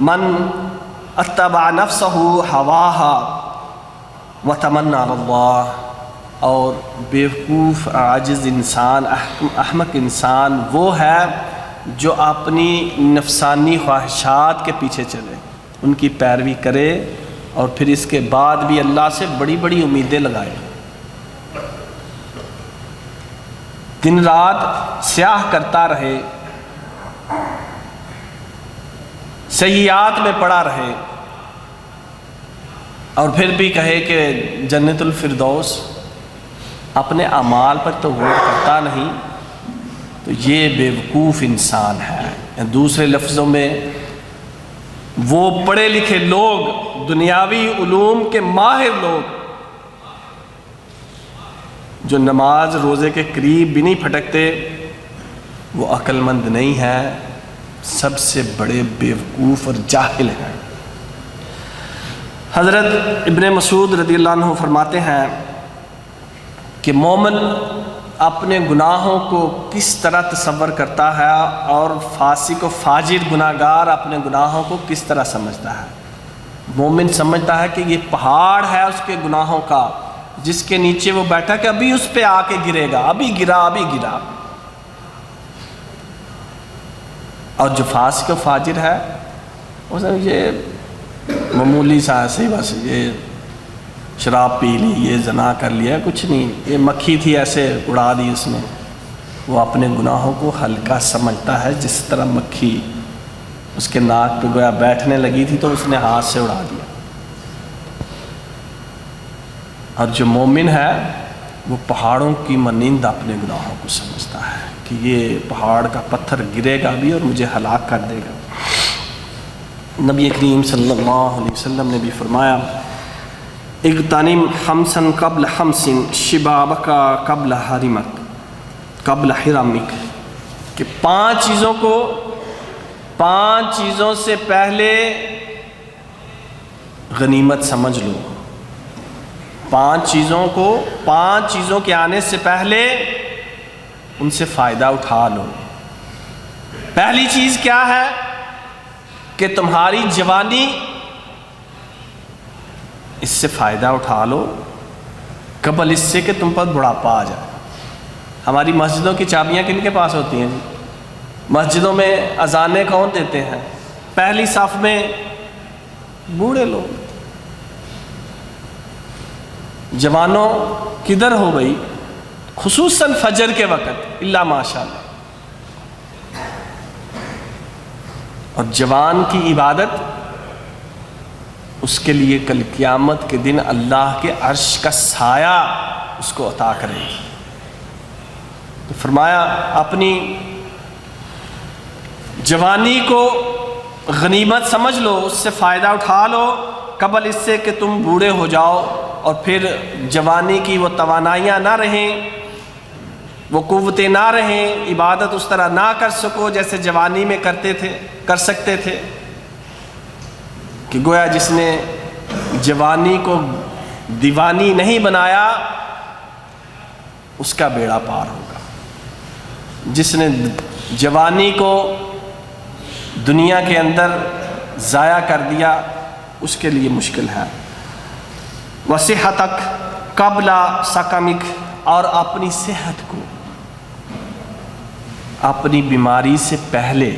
من اتبع نفسہ ہواها وتمنى علی اللہ، اور بیوقوف عاجز انسان، احمق انسان وہ ہے جو اپنی نفسانی خواہشات کے پیچھے چلے، ان کی پیروی کرے اور پھر اس کے بعد بھی اللہ سے بڑی بڑی امیدیں لگائے، دن رات سیاہ کرتا رہے، سیئات میں پڑا رہے، اور پھر بھی کہے کہ جنت الفردوس، اپنے اعمال پر تو غور کرتا نہیں، تو یہ بیوقوف انسان ہے۔ دوسرے لفظوں میں وہ پڑھے لکھے لوگ، دنیاوی علوم کے ماہر لوگ جو نماز روزے کے قریب بھی نہیں پھٹکتے، وہ عقل مند نہیں ہے، سب سے بڑے بیوقوف اور جاہل ہیں۔ حضرت ابن مسعود رضی اللہ عنہ فرماتے ہیں کہ مومن اپنے گناہوں کو کس طرح تصور کرتا ہے اور فاسق و فاجر گناہگار اپنے گناہوں کو کس طرح سمجھتا ہے۔ مومن سمجھتا ہے کہ یہ پہاڑ ہے اس کے گناہوں کا، جس کے نیچے وہ بیٹھا کہ ابھی اس پہ آ کے گرے گا، ابھی گرا ابھی گرا۔ اور جو فاسق و فاجر ہے اس نے یہ معمولی سا ایسے ہی بس یہ شراب پی لی، یہ زنا کر لیا، کچھ نہیں، یہ مکھی تھی ایسے اڑا دی اس نے۔ وہ اپنے گناہوں کو ہلکا سمجھتا ہے، جس طرح مکھی اس کے ناک پہ گویا بیٹھنے لگی تھی تو اس نے ہاتھ سے اڑا دیا۔ اور جو مومن ہے وہ پہاڑوں کی مانند اپنے گناہوں کو سمجھتا ہے کہ یہ پہاڑ کا پتھر گرے گا بھی اور مجھے ہلاک کر دے گا۔ نبی کریم صلی اللہ علیہ وسلم نے بھی فرمایا اغتنم خمسا قبل خمس شبابک قبل حرمک قبل حرمک، کہ 5 چیزوں کو 5 چیزوں سے پہلے غنیمت سمجھ لو۔ 5 چیزوں کو 5 چیزوں کے آنے سے پہلے ان سے فائدہ اٹھا لو۔ پہلی چیز کیا ہے کہ تمہاری جوانی، اس سے فائدہ اٹھا لو قبل اس سے کہ تم پر بڑھاپا آ جائے۔ ہماری مسجدوں کی چابیاں کن کے پاس ہوتی ہیں؟ مسجدوں میں اذانیں کون دیتے ہیں؟ پہلی صف میں بوڑھے لوگ۔ جوانوں کدھر ہو گئی؟ خصوصاً فجر کے وقت الا ماشاء اللہ۔ اور جوان کی عبادت اس کے لیے کل قیامت کے دن اللہ کے عرش کا سایہ اس کو عطا کرے گی۔ تو فرمایا اپنی جوانی کو غنیمت سمجھ لو، اس سے فائدہ اٹھا لو قبل اس سے کہ تم بوڑھے ہو جاؤ اور پھر جوانی کی وہ توانائیاں نہ رہیں، وہ قوتیں نہ رہیں، عبادت اس طرح نہ کر سکو جیسے جوانی میں کر سکتے تھے، کہ گویا جس نے جوانی کو دیوانی نہیں بنایا اس کا بیڑا پار ہوگا، جس نے جوانی کو دنیا کے اندر ضائع کر دیا اس کے لیے مشکل ہے۔ وصحتک قبل سقمک، اور اپنی صحت کو اپنی بیماری سے پہلے،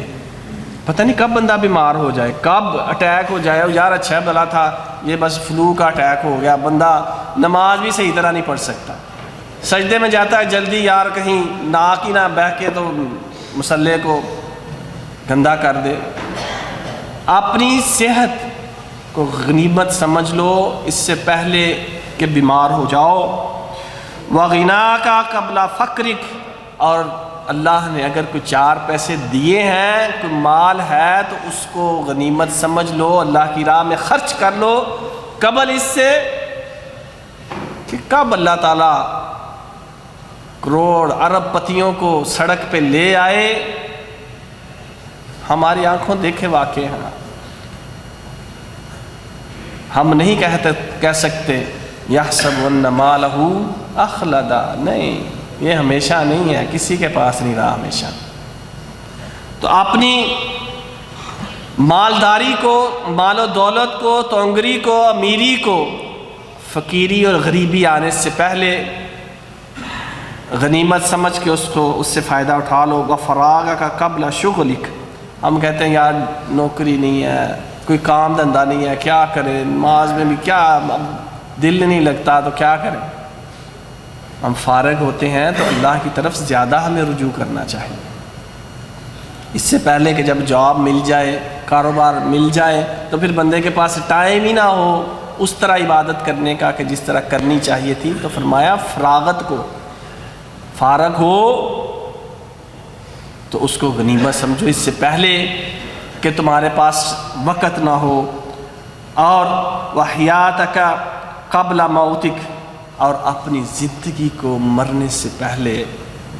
پتہ نہیں کب بندہ بیمار ہو جائے، کب اٹیک ہو جائے، یار اچھا بلا تھا یہ بس فلو کا اٹیک ہو گیا، بندہ نماز بھی صحیح طرح نہیں پڑھ سکتا، سجدے میں جاتا ہے جلدی یار کہیں ناک ہی نہ بہہ کے تو مصلے کو گندا کر دے۔ اپنی صحت کو غنیمت سمجھ لو اس سے پہلے کہ بیمار ہو جاؤ۔ وَغِنَاكَ قَبْلَ فَقْرِكَ، اور اللہ نے اگر کوئی 4 پیسے دیے ہیں، کوئی مال ہے، تو اس کو غنیمت سمجھ لو، اللہ کی راہ میں خرچ کر لو قبل اس سے کہ کب اللہ تعالیٰ کروڑ ارب پتیوں کو سڑک پہ لے آئے، ہماری آنکھوں دیکھے واقع ہیں۔ ہم نہیں کہہ سکتے یحسب ان مالہ اخلدا، نہیں، یہ ہمیشہ نہیں ہے، کسی کے پاس نہیں رہا ہمیشہ۔ تو اپنی مالداری کو، مال و دولت کو، تونگری کو، امیری کو فقیری اور غریبی آنے سے پہلے غنیمت سمجھ کے اس سے فائدہ اٹھا لو۔ وَفَرَاغَكَ قَبْلَ شُغْلِكَ، ہم کہتے ہیں یار نوکری نہیں ہے، کوئی کام دھندا نہیں ہے، کیا کریں، نماز میں بھی کیا دل نہیں لگتا تو کیا کریں۔ ہم فارغ ہوتے ہیں تو اللہ کی طرف زیادہ ہمیں رجوع کرنا چاہیے، اس سے پہلے کہ جب جاب مل جائے، کاروبار مل جائے، تو پھر بندے کے پاس ٹائم ہی نہ ہو اس طرح عبادت کرنے کا کہ جس طرح کرنی چاہیے تھی۔ تو فرمایا فراغت کو، فارغ ہو تو اس کو غنیمت سمجھو اس سے پہلے کہ تمہارے پاس وقت نہ ہو۔ اور وحیاتک قبل موتک، اور اپنی زندگی کو مرنے سے پہلے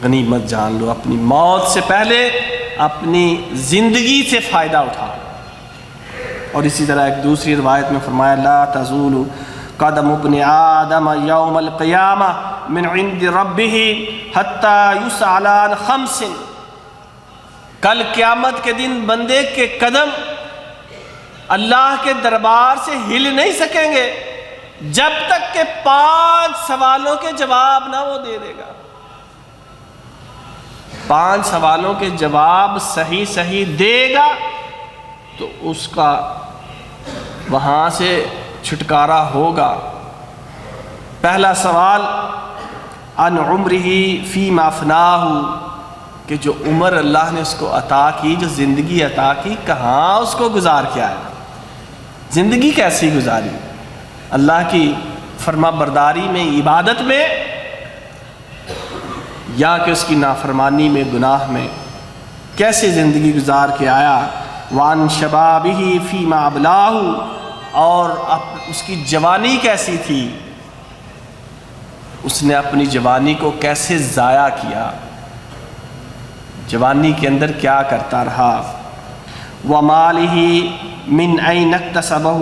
غنیمت جان لو، اپنی موت سے پہلے اپنی زندگی سے فائدہ اٹھا۔ اور اسی طرح ایک دوسری روایت میں فرمایا لا تزول قدم ابن آدم یوم القیامہ من عند ربہ حتی یسأل عن 5، کل قیامت کے دن بندے کے قدم اللہ کے دربار سے ہل نہیں سکیں گے جب تک کہ 5 سوالوں کے جواب نہ وہ دے دے گا۔ 5 سوالوں کے جواب صحیح دے گا تو اس کا وہاں سے چھٹکارا ہوگا۔ پہلا سوال عن عمرہ فیما افناہ، کہ جو عمر اللہ نے اس کو عطا کی، جو زندگی عطا کی، کہاں اس کو گزار کیا ہے، زندگی کیسی گزاری، اللہ کی فرما برداری میں، عبادت میں، یا کہ اس کی نافرمانی میں، گناہ میں، کیسے زندگی گزار کے آیا۔ وان شبابہ فیما ابلاہ، اور اس کی جوانی کیسی تھی، اس نے اپنی جوانی کو کیسے ضائع کیا، جوانی کے اندر کیا کرتا رہا۔ ومالہ من این اکتسبہ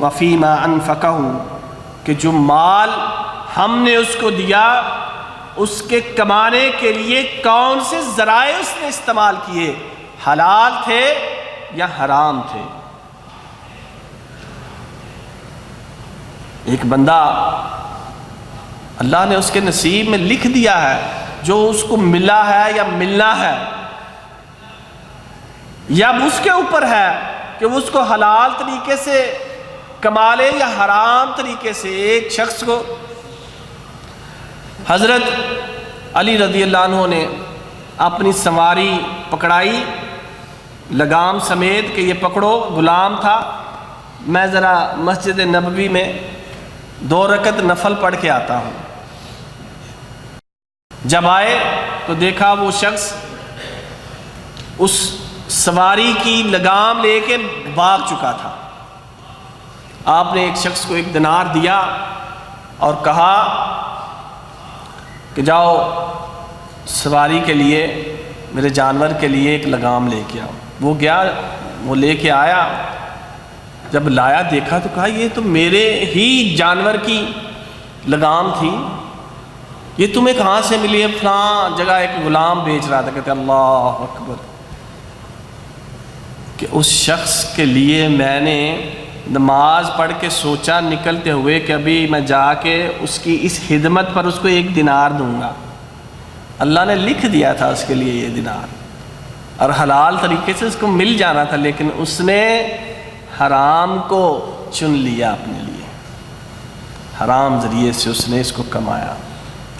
وفیما انفقہ، کہ جو مال ہم نے اس کو دیا، اس کے کمانے کے لیے کون سے ذرائع اس نے استعمال کیے، حلال تھے یا حرام تھے۔ ایک بندہ اللہ نے اس کے نصیب میں لکھ دیا ہے، جو اس کو ملا ہے یا ملنا ہے، یا اس کے اوپر ہے کہ وہ اس کو حلال طریقے سے کما لے یا حرام طریقے سے۔ ایک شخص کو حضرت علی رضی اللہ عنہ نے اپنی سواری پکڑائی لگام سمیت کہ یہ پکڑو، غلام تھا، میں ذرا مسجد نبوی میں 2 رکعت نفل پڑھ کے آتا ہوں۔ جب آئے تو دیکھا وہ شخص اس سواری کی لگام لے کے بھاگ چکا تھا۔ آپ نے ایک شخص کو 1 دینار دیا اور کہا کہ جاؤ سواری کے لیے، میرے جانور کے لیے ایک لگام لے کے آؤ۔ وہ گیا، وہ لے کے آیا، جب لایا دیکھا تو کہا یہ تو میرے ہی جانور کی لگام تھی، یہ تمہیں کہاں سے ملی ہے؟ فلاں جگہ ایک غلام بیچ رہا تھا۔ کہتے اللہ اکبر، کہ اس شخص کے لیے میں نے نماز پڑھ کے سوچا نکلتے ہوئے کہ ابھی میں جا کے اس کی اس خدمت پر اس کو 1 دینار دوں گا۔ اللہ نے لکھ دیا تھا اس کے لیے یہ دینار، اور حلال طریقے سے اس کو مل جانا تھا، لیکن اس نے حرام کو چن لیا اپنے لیے، حرام ذریعے سے اس نے اس کو کمایا۔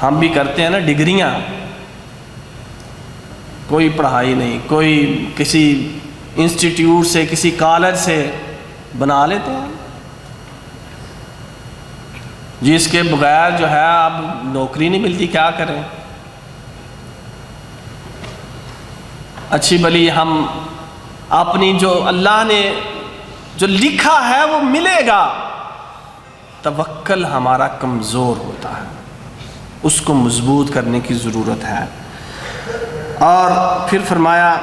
ہم بھی کرتے ہیں نا ڈگریاں، کوئی پڑھائی نہیں، کوئی کسی انسٹیٹیوٹ سے، کسی کالج سے بنا لیتے ہیں، جس کے بغیر جو ہے اب نوکری نہیں ملتی، کیا کریں؟ اچھی بلی ہم اپنی جو اللہ نے جو لکھا ہے وہ ملے گا، توکل ہمارا کمزور ہوتا ہے، اس کو مضبوط کرنے کی ضرورت ہے۔ اور پھر فرمایا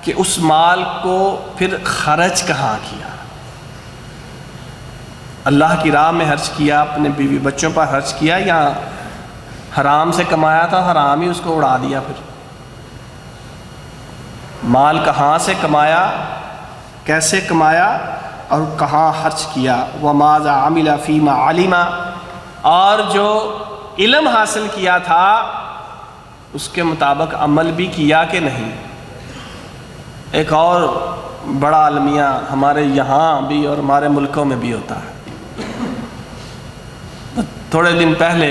کہ اس مال کو پھر خرچ کہاں کیا؟ اللہ کی راہ میں خرچ کیا، اپنے بیوی بچوں پر خرچ کیا، یا حرام سے کمایا تھا، حرام ہی اس کو اڑا دیا؟ پھر مال کہاں سے کمایا، کیسے کمایا اور کہاں خرچ کیا؟ وَمَاذَا عَمِلَ فِي مَا عَلِمَ، اور جو علم حاصل کیا تھا اس کے مطابق عمل بھی کیا کہ نہیں؟ ایک اور بڑا المیہ ہمارے یہاں بھی اور ہمارے ملکوں میں بھی ہوتا ہے۔ تھوڑے دن پہلے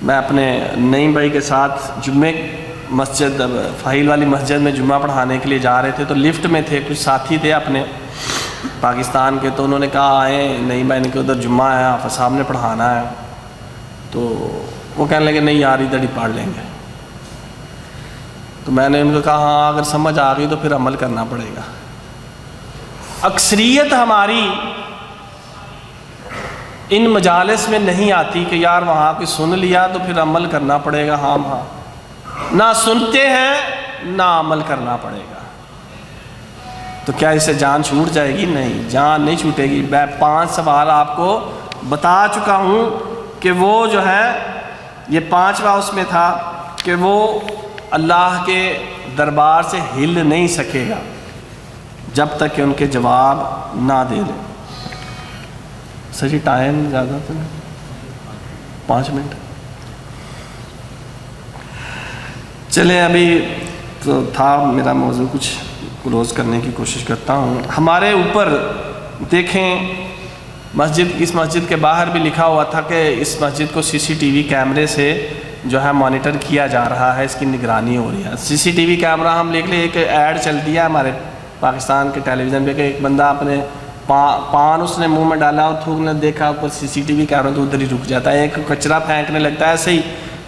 میں اپنے نعیم بھائی کے ساتھ جمعے مسجد فہیل والی مسجد میں جمعہ پڑھانے کے لیے جا رہے تھے، تو لفٹ میں تھے، کچھ ساتھی تھے اپنے پاکستان کے، تو انہوں نے کہا آئیں نعیم بھائی نے کہ ادھر جمعہ ہے، آپ صاحب نے پڑھانا ہے، تو وہ کہنے لگے نہیں یار ادھر ہی پڑھ لیں گے۔ تو میں نے ان کو کہا ہاں اگر سمجھ آ گئی تو پھر عمل کرنا پڑے گا۔ اکثریت ہماری ان مجالس میں نہیں آتی کہ یار وہاں کوئی سن لیا تو پھر عمل کرنا پڑے گا، ہاں ہاں، نہ سنتے ہیں نہ عمل کرنا پڑے گا۔ تو کیا اس سے جان چھوٹ جائے گی؟ نہیں، جان نہیں چھوٹے گی۔ میں 5 سوال آپ کو بتا چکا ہوں کہ وہ جو ہے، یہ 5واں اس میں تھا کہ وہ اللہ کے دربار سے ہل نہیں سکے گا جب تک کہ ان کے جواب نہ دے لیں۔ سر جی ٹائم زیادہ تو نہیں، 5 منٹ چلیں، ابھی تو تھا میرا موضوع، کچھ کلوز کرنے کی کوشش کرتا ہوں۔ ہمارے اوپر دیکھیں اس مسجد کے باہر بھی لکھا ہوا تھا کہ اس مسجد کو CCTV کیمرے سے جو ہے مانیٹر کیا جا رہا ہے، اس کی نگرانی ہو رہی ہے۔ CCTV کیمرہ ہم لے ایک ایڈ چلتی ہے ہمارے پاکستان کے ٹیلی ویژن پہ کہ ایک بندہ اپنے پان اس نے منہ میں ڈالا اور تھوکنے دیکھا، اوپر CCTV کیمرہ تو ادھر ہی رک جاتا ہے، ایک کچرا پھینکنے لگتا ہے، ایسے ہی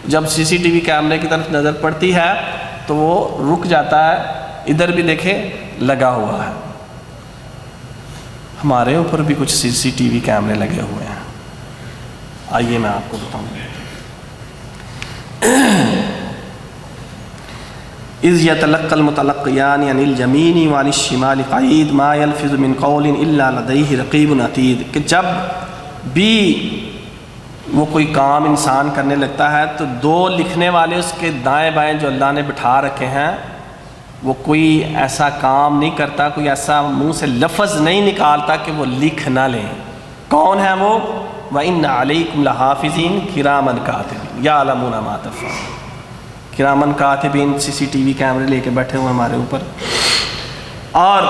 جب CCTV کیمرے کی طرف نظر پڑتی ہے تو وہ رک جاتا ہے۔ ادھر بھی دیکھیں لگا ہوا ہے، ہمارے اوپر بھی کچھ CCTV کیمرے لگے ہوئے ہیں۔ آئیے میں آپ کو بتاؤں گا۔ اذ يتلقى المتلقيان عن اليمين وعن الشمال قعيد ما يلفظ من قول الا لديه رقيب عتيد، کہ جب بھی وہ کوئی کام انسان کرنے لگتا ہے تو 2 لکھنے والے اس کے دائیں بائیں جو اللہ نے بٹھا رکھے ہیں، وہ کوئی ایسا کام نہیں کرتا، کوئی ایسا منہ سے لفظ نہیں نکالتا کہ وہ لکھ نہ لیں۔ کون ہیں وہ؟ وَإِنَّ عَلَيْكُمْ لَحَافِظِينَ كِرَامًا كَاتِبِينَ يَعْلَمُونَ مَا تَفْعَلُونَ۔ کرامن کاتبین CCTV کیمرے لے کے بیٹھے ہوئے ہمارے اوپر۔ اور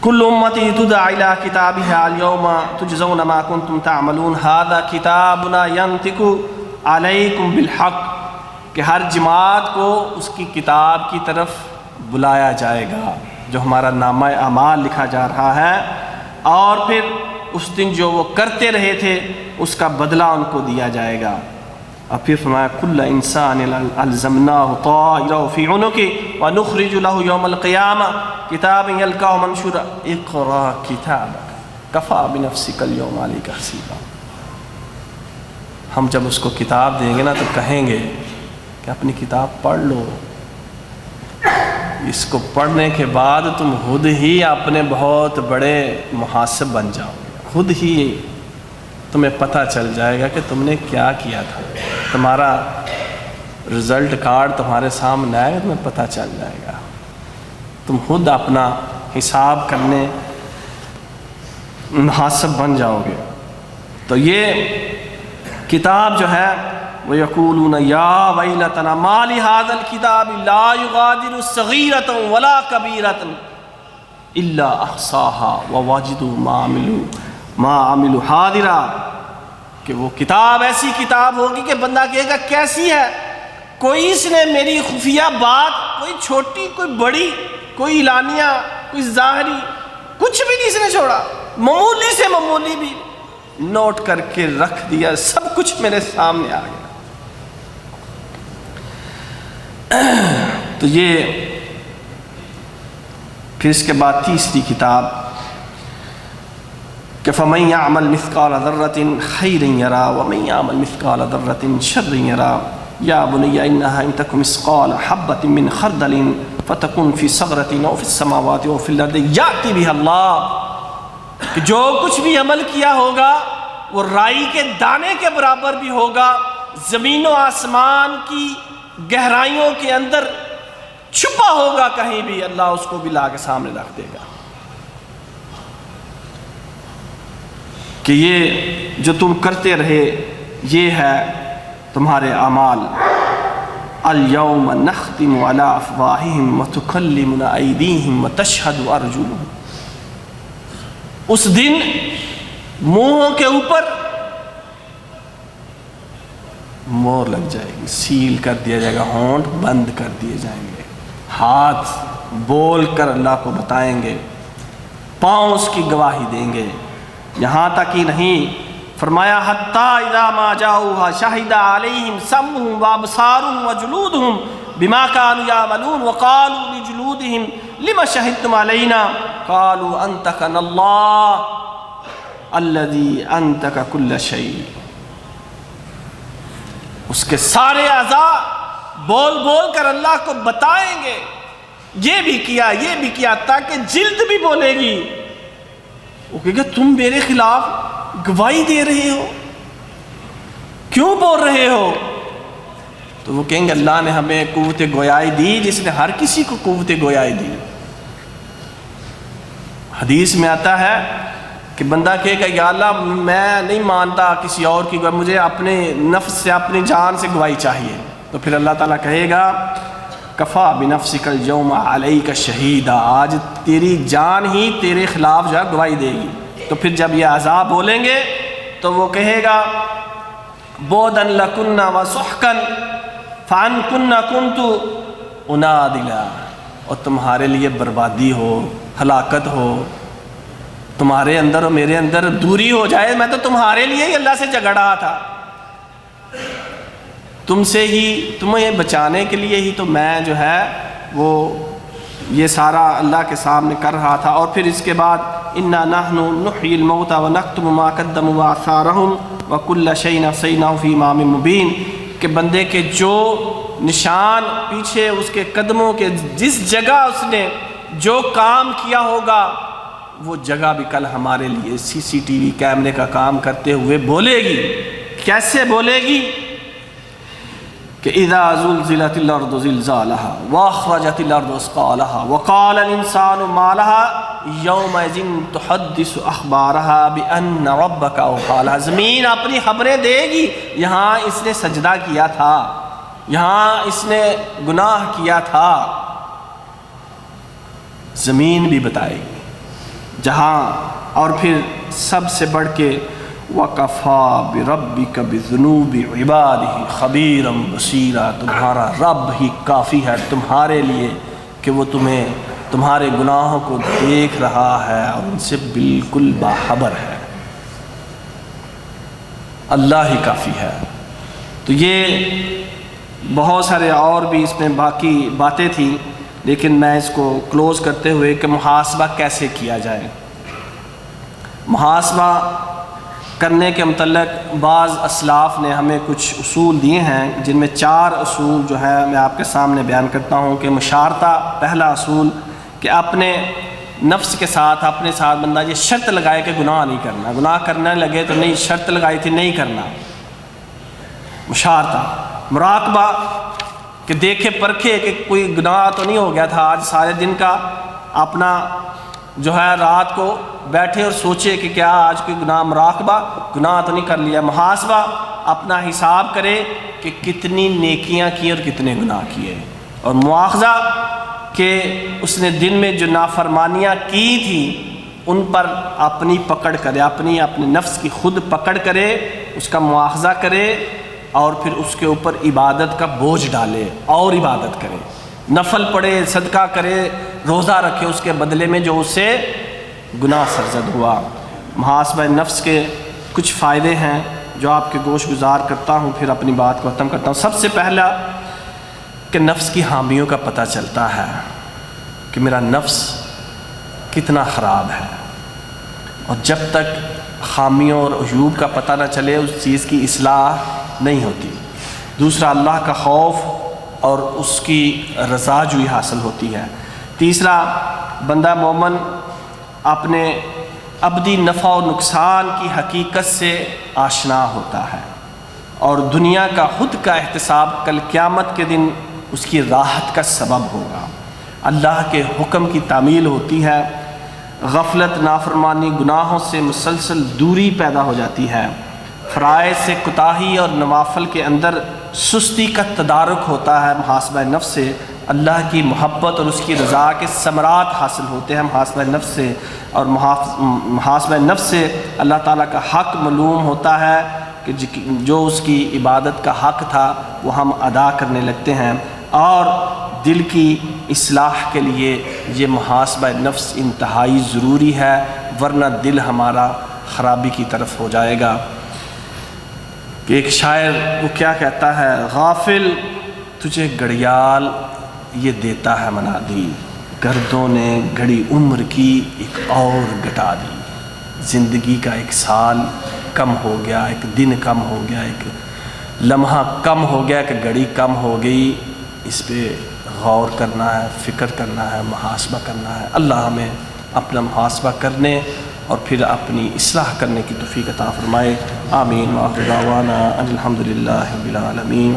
کل امتی تدعی الی کتابها اليوم تجزون ما کنتم تعملون ھذا کتابنا ينطق علیکم بالحق، کہ ہر جماعت کو اس کی کتاب کی طرف بلایا جائے گا جو ہمارا نامہ اعمال لکھا جا رہا ہے، اور پھر اس دن جو وہ کرتے رہے تھے اس کا بدلہ ان کو دیا جائے گا۔ اور پھر فرمایا کل انسان الزمناہ طائرہ فی عنقہ ونخرج لہ یوم القیامہ کتابا یلقاہ منشورا اقرأ کتابک کفی بنفسک اليوم علیک حسیبا۔ ہم جب اس کو کتاب دیں گے نا تو کہیں گے کہ اپنی کتاب پڑھ لو، اس کو پڑھنے کے بعد تم خود ہی اپنے بہت بڑے محاسب بن جاؤ گے، خود ہی تمہیں پتہ چل جائے گا کہ تم نے کیا کیا تھا، تمہارا رزلٹ کارڈ تمہارے سامنے آئے گا، تمہیں پتہ چل جائے گا، تم خود اپنا حساب کرنے محاسب بن جاؤ گے۔ تو یہ کتاب جو ہے وَيَقُولُونَ يَا وَيْلَتَنَا مَا لِهَذَا الْكِتَابِ لَا يُغَادِرُ صَغِيرَةً وَلَا كَبِيرَةً إِلَّا أَحْصَاهَا وَوَجِدُوا مَا عَمِلُوا حَاضِرًا، کہ وہ کتاب ایسی کتاب ہوگی کہ بندہ کہے گا کیسی ہے، کوئی اس نے میری خفیہ بات، کوئی چھوٹی کوئی بڑی، کوئی اعلانیہ کوئی ظاہری، کچھ بھی نہیں اس نے چھوڑا، معمولی سے معمولی بھی نوٹ کر کے رکھ دیا، سب کچھ میرے سامنے آ گیا۔ تو یہ پھر اس کے بعد تیسری کتاب کہ فَمَن يَعْمَلْ مِثْقَالَ ذَرَّةٍ خَيْرٍ يَرَى وَمَن يَعْمَلْ مِثْقَالَ ذَرَّةٍ شَرٍّ يَرَى يَا بُنَيَّ إِنَّهَا إِن تَكُ مِثْقَالَ حَبَّةٍ مِّنْ خَرْدَلٍ فَتَكُنْ فِي صَغْرَةٍ أَوْ فِي السَّمَاوَاتِ أَوْ فِي الْأَرْضِ يَأْتِ بِهَا اللَّهُ، کہ جو کچھ بھی عمل کیا ہوگا وہ رائی کے دانے کے برابر بھی ہوگا، زمین و آسمان کی گہرائیوں کے اندر چھپا ہوگا کہیں بھی، اللہ اس کو بھی لا کے سامنے رکھ دے گا کہ یہ جو تم کرتے رہے یہ ہے تمہارے اعمال۔ اليوم نختم على افواہہم وتکلمنا ایدیہم وتشہد ارجلہم، اس دن منہوں کے اوپر مور لگ جائے گی، سیل کر دیا جائے گا، ہونٹ بند کر دیے جائیں گے، ہاتھ بول کر اللہ کو بتائیں گے، پاؤں اس کی گواہی دیں گے۔ یہاں تک ہی نہیں، فرمایا حتیٰ اذا ما جاؤوہا شہد علیہم سمعہم وابصارہم وجلودہم بما كانوا يعملون وقالوا لجلودہم لما شہدتم علینا قالوا انطقنا اللہ الذی انطق کل شیء، اس کے سارے اعضاء بول بول کر اللہ کو بتائیں گے یہ بھی کیا یہ بھی کیا، تاکہ جلد بھی بولے گی، وہ کہے گا تم میرے خلاف گواہی دے رہے ہو، کیوں بول رہے ہو؟ تو وہ کہیں گے اللہ نے ہمیں قوت گویائی دی جس نے ہر کسی کو قوت گویائی دی۔ حدیث میں آتا ہے کہ بندہ کہے گا یا اللہ میں نہیں مانتا کسی اور کی گواہی، مجھے اپنے نفس سے اپنی جان سے گواہی چاہیے، تو پھر اللہ تعالیٰ کہے گا کفا بنفسک اليوم علیک شہیدا، آج تیری جان ہی تیرے خلاف جو ہے گواہی دے گی۔ تو پھر جب یہ اعضاء بولیں گے تو وہ کہے گا بودن لکنا وسحقن فان کننا کنت انادلا، اور تمہارے لیے بربادی ہو، ہلاکت ہو، تمہارے اندر اور میرے اندر دوری ہو جائے، میں تو تمہارے لیے ہی اللہ سے جھگڑ رہا تھا، تم سے ہی، تمہیں بچانے کے لیے ہی تو میں جو ہے وہ یہ سارا اللہ کے سامنے کر رہا تھا۔ اور پھر اس کے بعد انا نحن نحیی الموتى ونکتب ما قدموا وآثارهم وکل شیء احصیناہ فی امام مبین، کہ بندے کے جو نشان پیچھے اس کے قدموں کے جس جگہ اس نے جو کام کیا ہوگا وہ جگہ بھی کل ہمارے لیے سی سی ٹی وی کیمرے کا کام کرتے ہوئے بولے گی۔ کیسے بولے گی؟ کہ اذا زلزلت الارض زلزالها واخرجت الارض اثقالها وقال الانسان ما لها یومئذ تحدث اخبارها بان ربک اوحی لها، زمین اپنی خبریں دے گی، یہاں اس نے سجدہ کیا تھا، یہاں اس نے گناہ کیا تھا، زمین بھی بتائے گی جہاں۔ اور پھر سب سے بڑھ کے وَكَفَى بِرَبِّكَ بِذُنُوبِ عِبَادِهِ خَبِيرًا بَصِيرًا، تمہارا رب ہی کافی ہے تمہارے لیے کہ وہ تمہیں تمہارے گناہوں کو دیکھ رہا ہے اور ان سے بالکل باخبر ہے، اللہ ہی کافی ہے۔ تو یہ بہت سارے اور بھی اس میں باقی باتیں تھیں، لیکن میں اس کو کلوز کرتے ہوئے کہ محاسبہ کیسے کیا جائے۔ محاسبہ کرنے کے متعلق بعض اسلاف نے ہمیں کچھ اصول دیے ہیں، جن میں 4 اصول جو ہے میں آپ کے سامنے بیان کرتا ہوں۔ کہ مشارطہ، پہلا اصول کہ اپنے نفس کے ساتھ، اپنے ساتھ بندہ یہ شرط لگائے کہ گناہ نہیں کرنا، گناہ کرنے لگے تو نہیں، شرط لگائی تھی نہیں کرنا، مشارطہ۔ مراقبہ کہ دیکھے پرکھے کہ کوئی گناہ تو نہیں ہو گیا تھا آج سارے دن کا، اپنا جو ہے رات کو بیٹھے اور سوچے کہ کیا آج کوئی گناہ، مراقبہ گناہ تو نہیں کر لیا۔ محاسبہ اپنا حساب کرے کہ کتنی نیکیاں کی اور کتنے گناہ کیے۔ اور مواخذہ کہ اس نے دن میں جو نافرمانیاں کی تھیں ان پر اپنی پکڑ کرے، اپنے نفس کی خود پکڑ کرے، اس کا مواخذہ کرے، اور پھر اس کے اوپر عبادت کا بوجھ ڈالے اور عبادت کرے، نفل پڑھے، صدقہ کرے، روزہ رکھے اس کے بدلے میں جو اس سے گناہ سرزد ہوا۔ محاسبہ نفس کے کچھ فائدے ہیں جو آپ کے گوش گزار کرتا ہوں، پھر اپنی بات کو ختم کرتا ہوں۔ سب سے پہلا کہ نفس کی خامیوں کا پتہ چلتا ہے کہ میرا نفس کتنا خراب ہے، اور جب تک خامیوں اور عیوب کا پتہ نہ چلے اس چیز کی اصلاح نہیں ہوتی۔ دوسرا، اللہ کا خوف اور اس کی رضا جوئی حاصل ہوتی ہے۔ تیسرا، بندہ مومن اپنے ابدی نفع و نقصان کی حقیقت سے آشنا ہوتا ہے، اور دنیا کا خود کا احتساب کل قیامت کے دن اس کی راحت کا سبب ہوگا۔ اللہ کے حکم کی تعمیل ہوتی ہے، غفلت، نافرمانی، گناہوں سے مسلسل دوری پیدا ہو جاتی ہے، فرائض سے کوتاہی اور نوافل کے اندر سستی کا تدارک ہوتا ہے۔ محاسبہ نفس سے اللہ کی محبت اور اس کی رضا کے ثمرات حاصل ہوتے ہیں محاسبہ نفس سے، اور محاسبہ نفس سے اللہ تعالیٰ کا حق معلوم ہوتا ہے کہ جو اس کی عبادت کا حق تھا وہ ہم ادا کرنے لگتے ہیں، اور دل کی اصلاح کے لیے یہ محاسبہ نفس انتہائی ضروری ہے، ورنہ دل ہمارا خرابی کی طرف ہو جائے گا۔ کہ ایک شاعر وہ کیا کہتا ہے، غافل تجھے گھڑیال یہ دیتا ہے منادی، گردوں نے گھڑی عمر کی ایک اور گھٹا دی۔ زندگی کا ایک سال کم ہو گیا، ایک دن کم ہو گیا، ایک لمحہ کم ہو گیا، کہ گھڑی کم ہو گئی۔ اس پہ غور کرنا ہے، فکر کرنا ہے، محاسبہ کرنا ہے۔ اللہ ہمیں اپنا محاسبہ کرنے اور پھر اپنی اصلاح کرنے کی توفیق عطا فرمائے۔ آمین۔ وآخر دعوانا ان الحمد للہ رب العالمین۔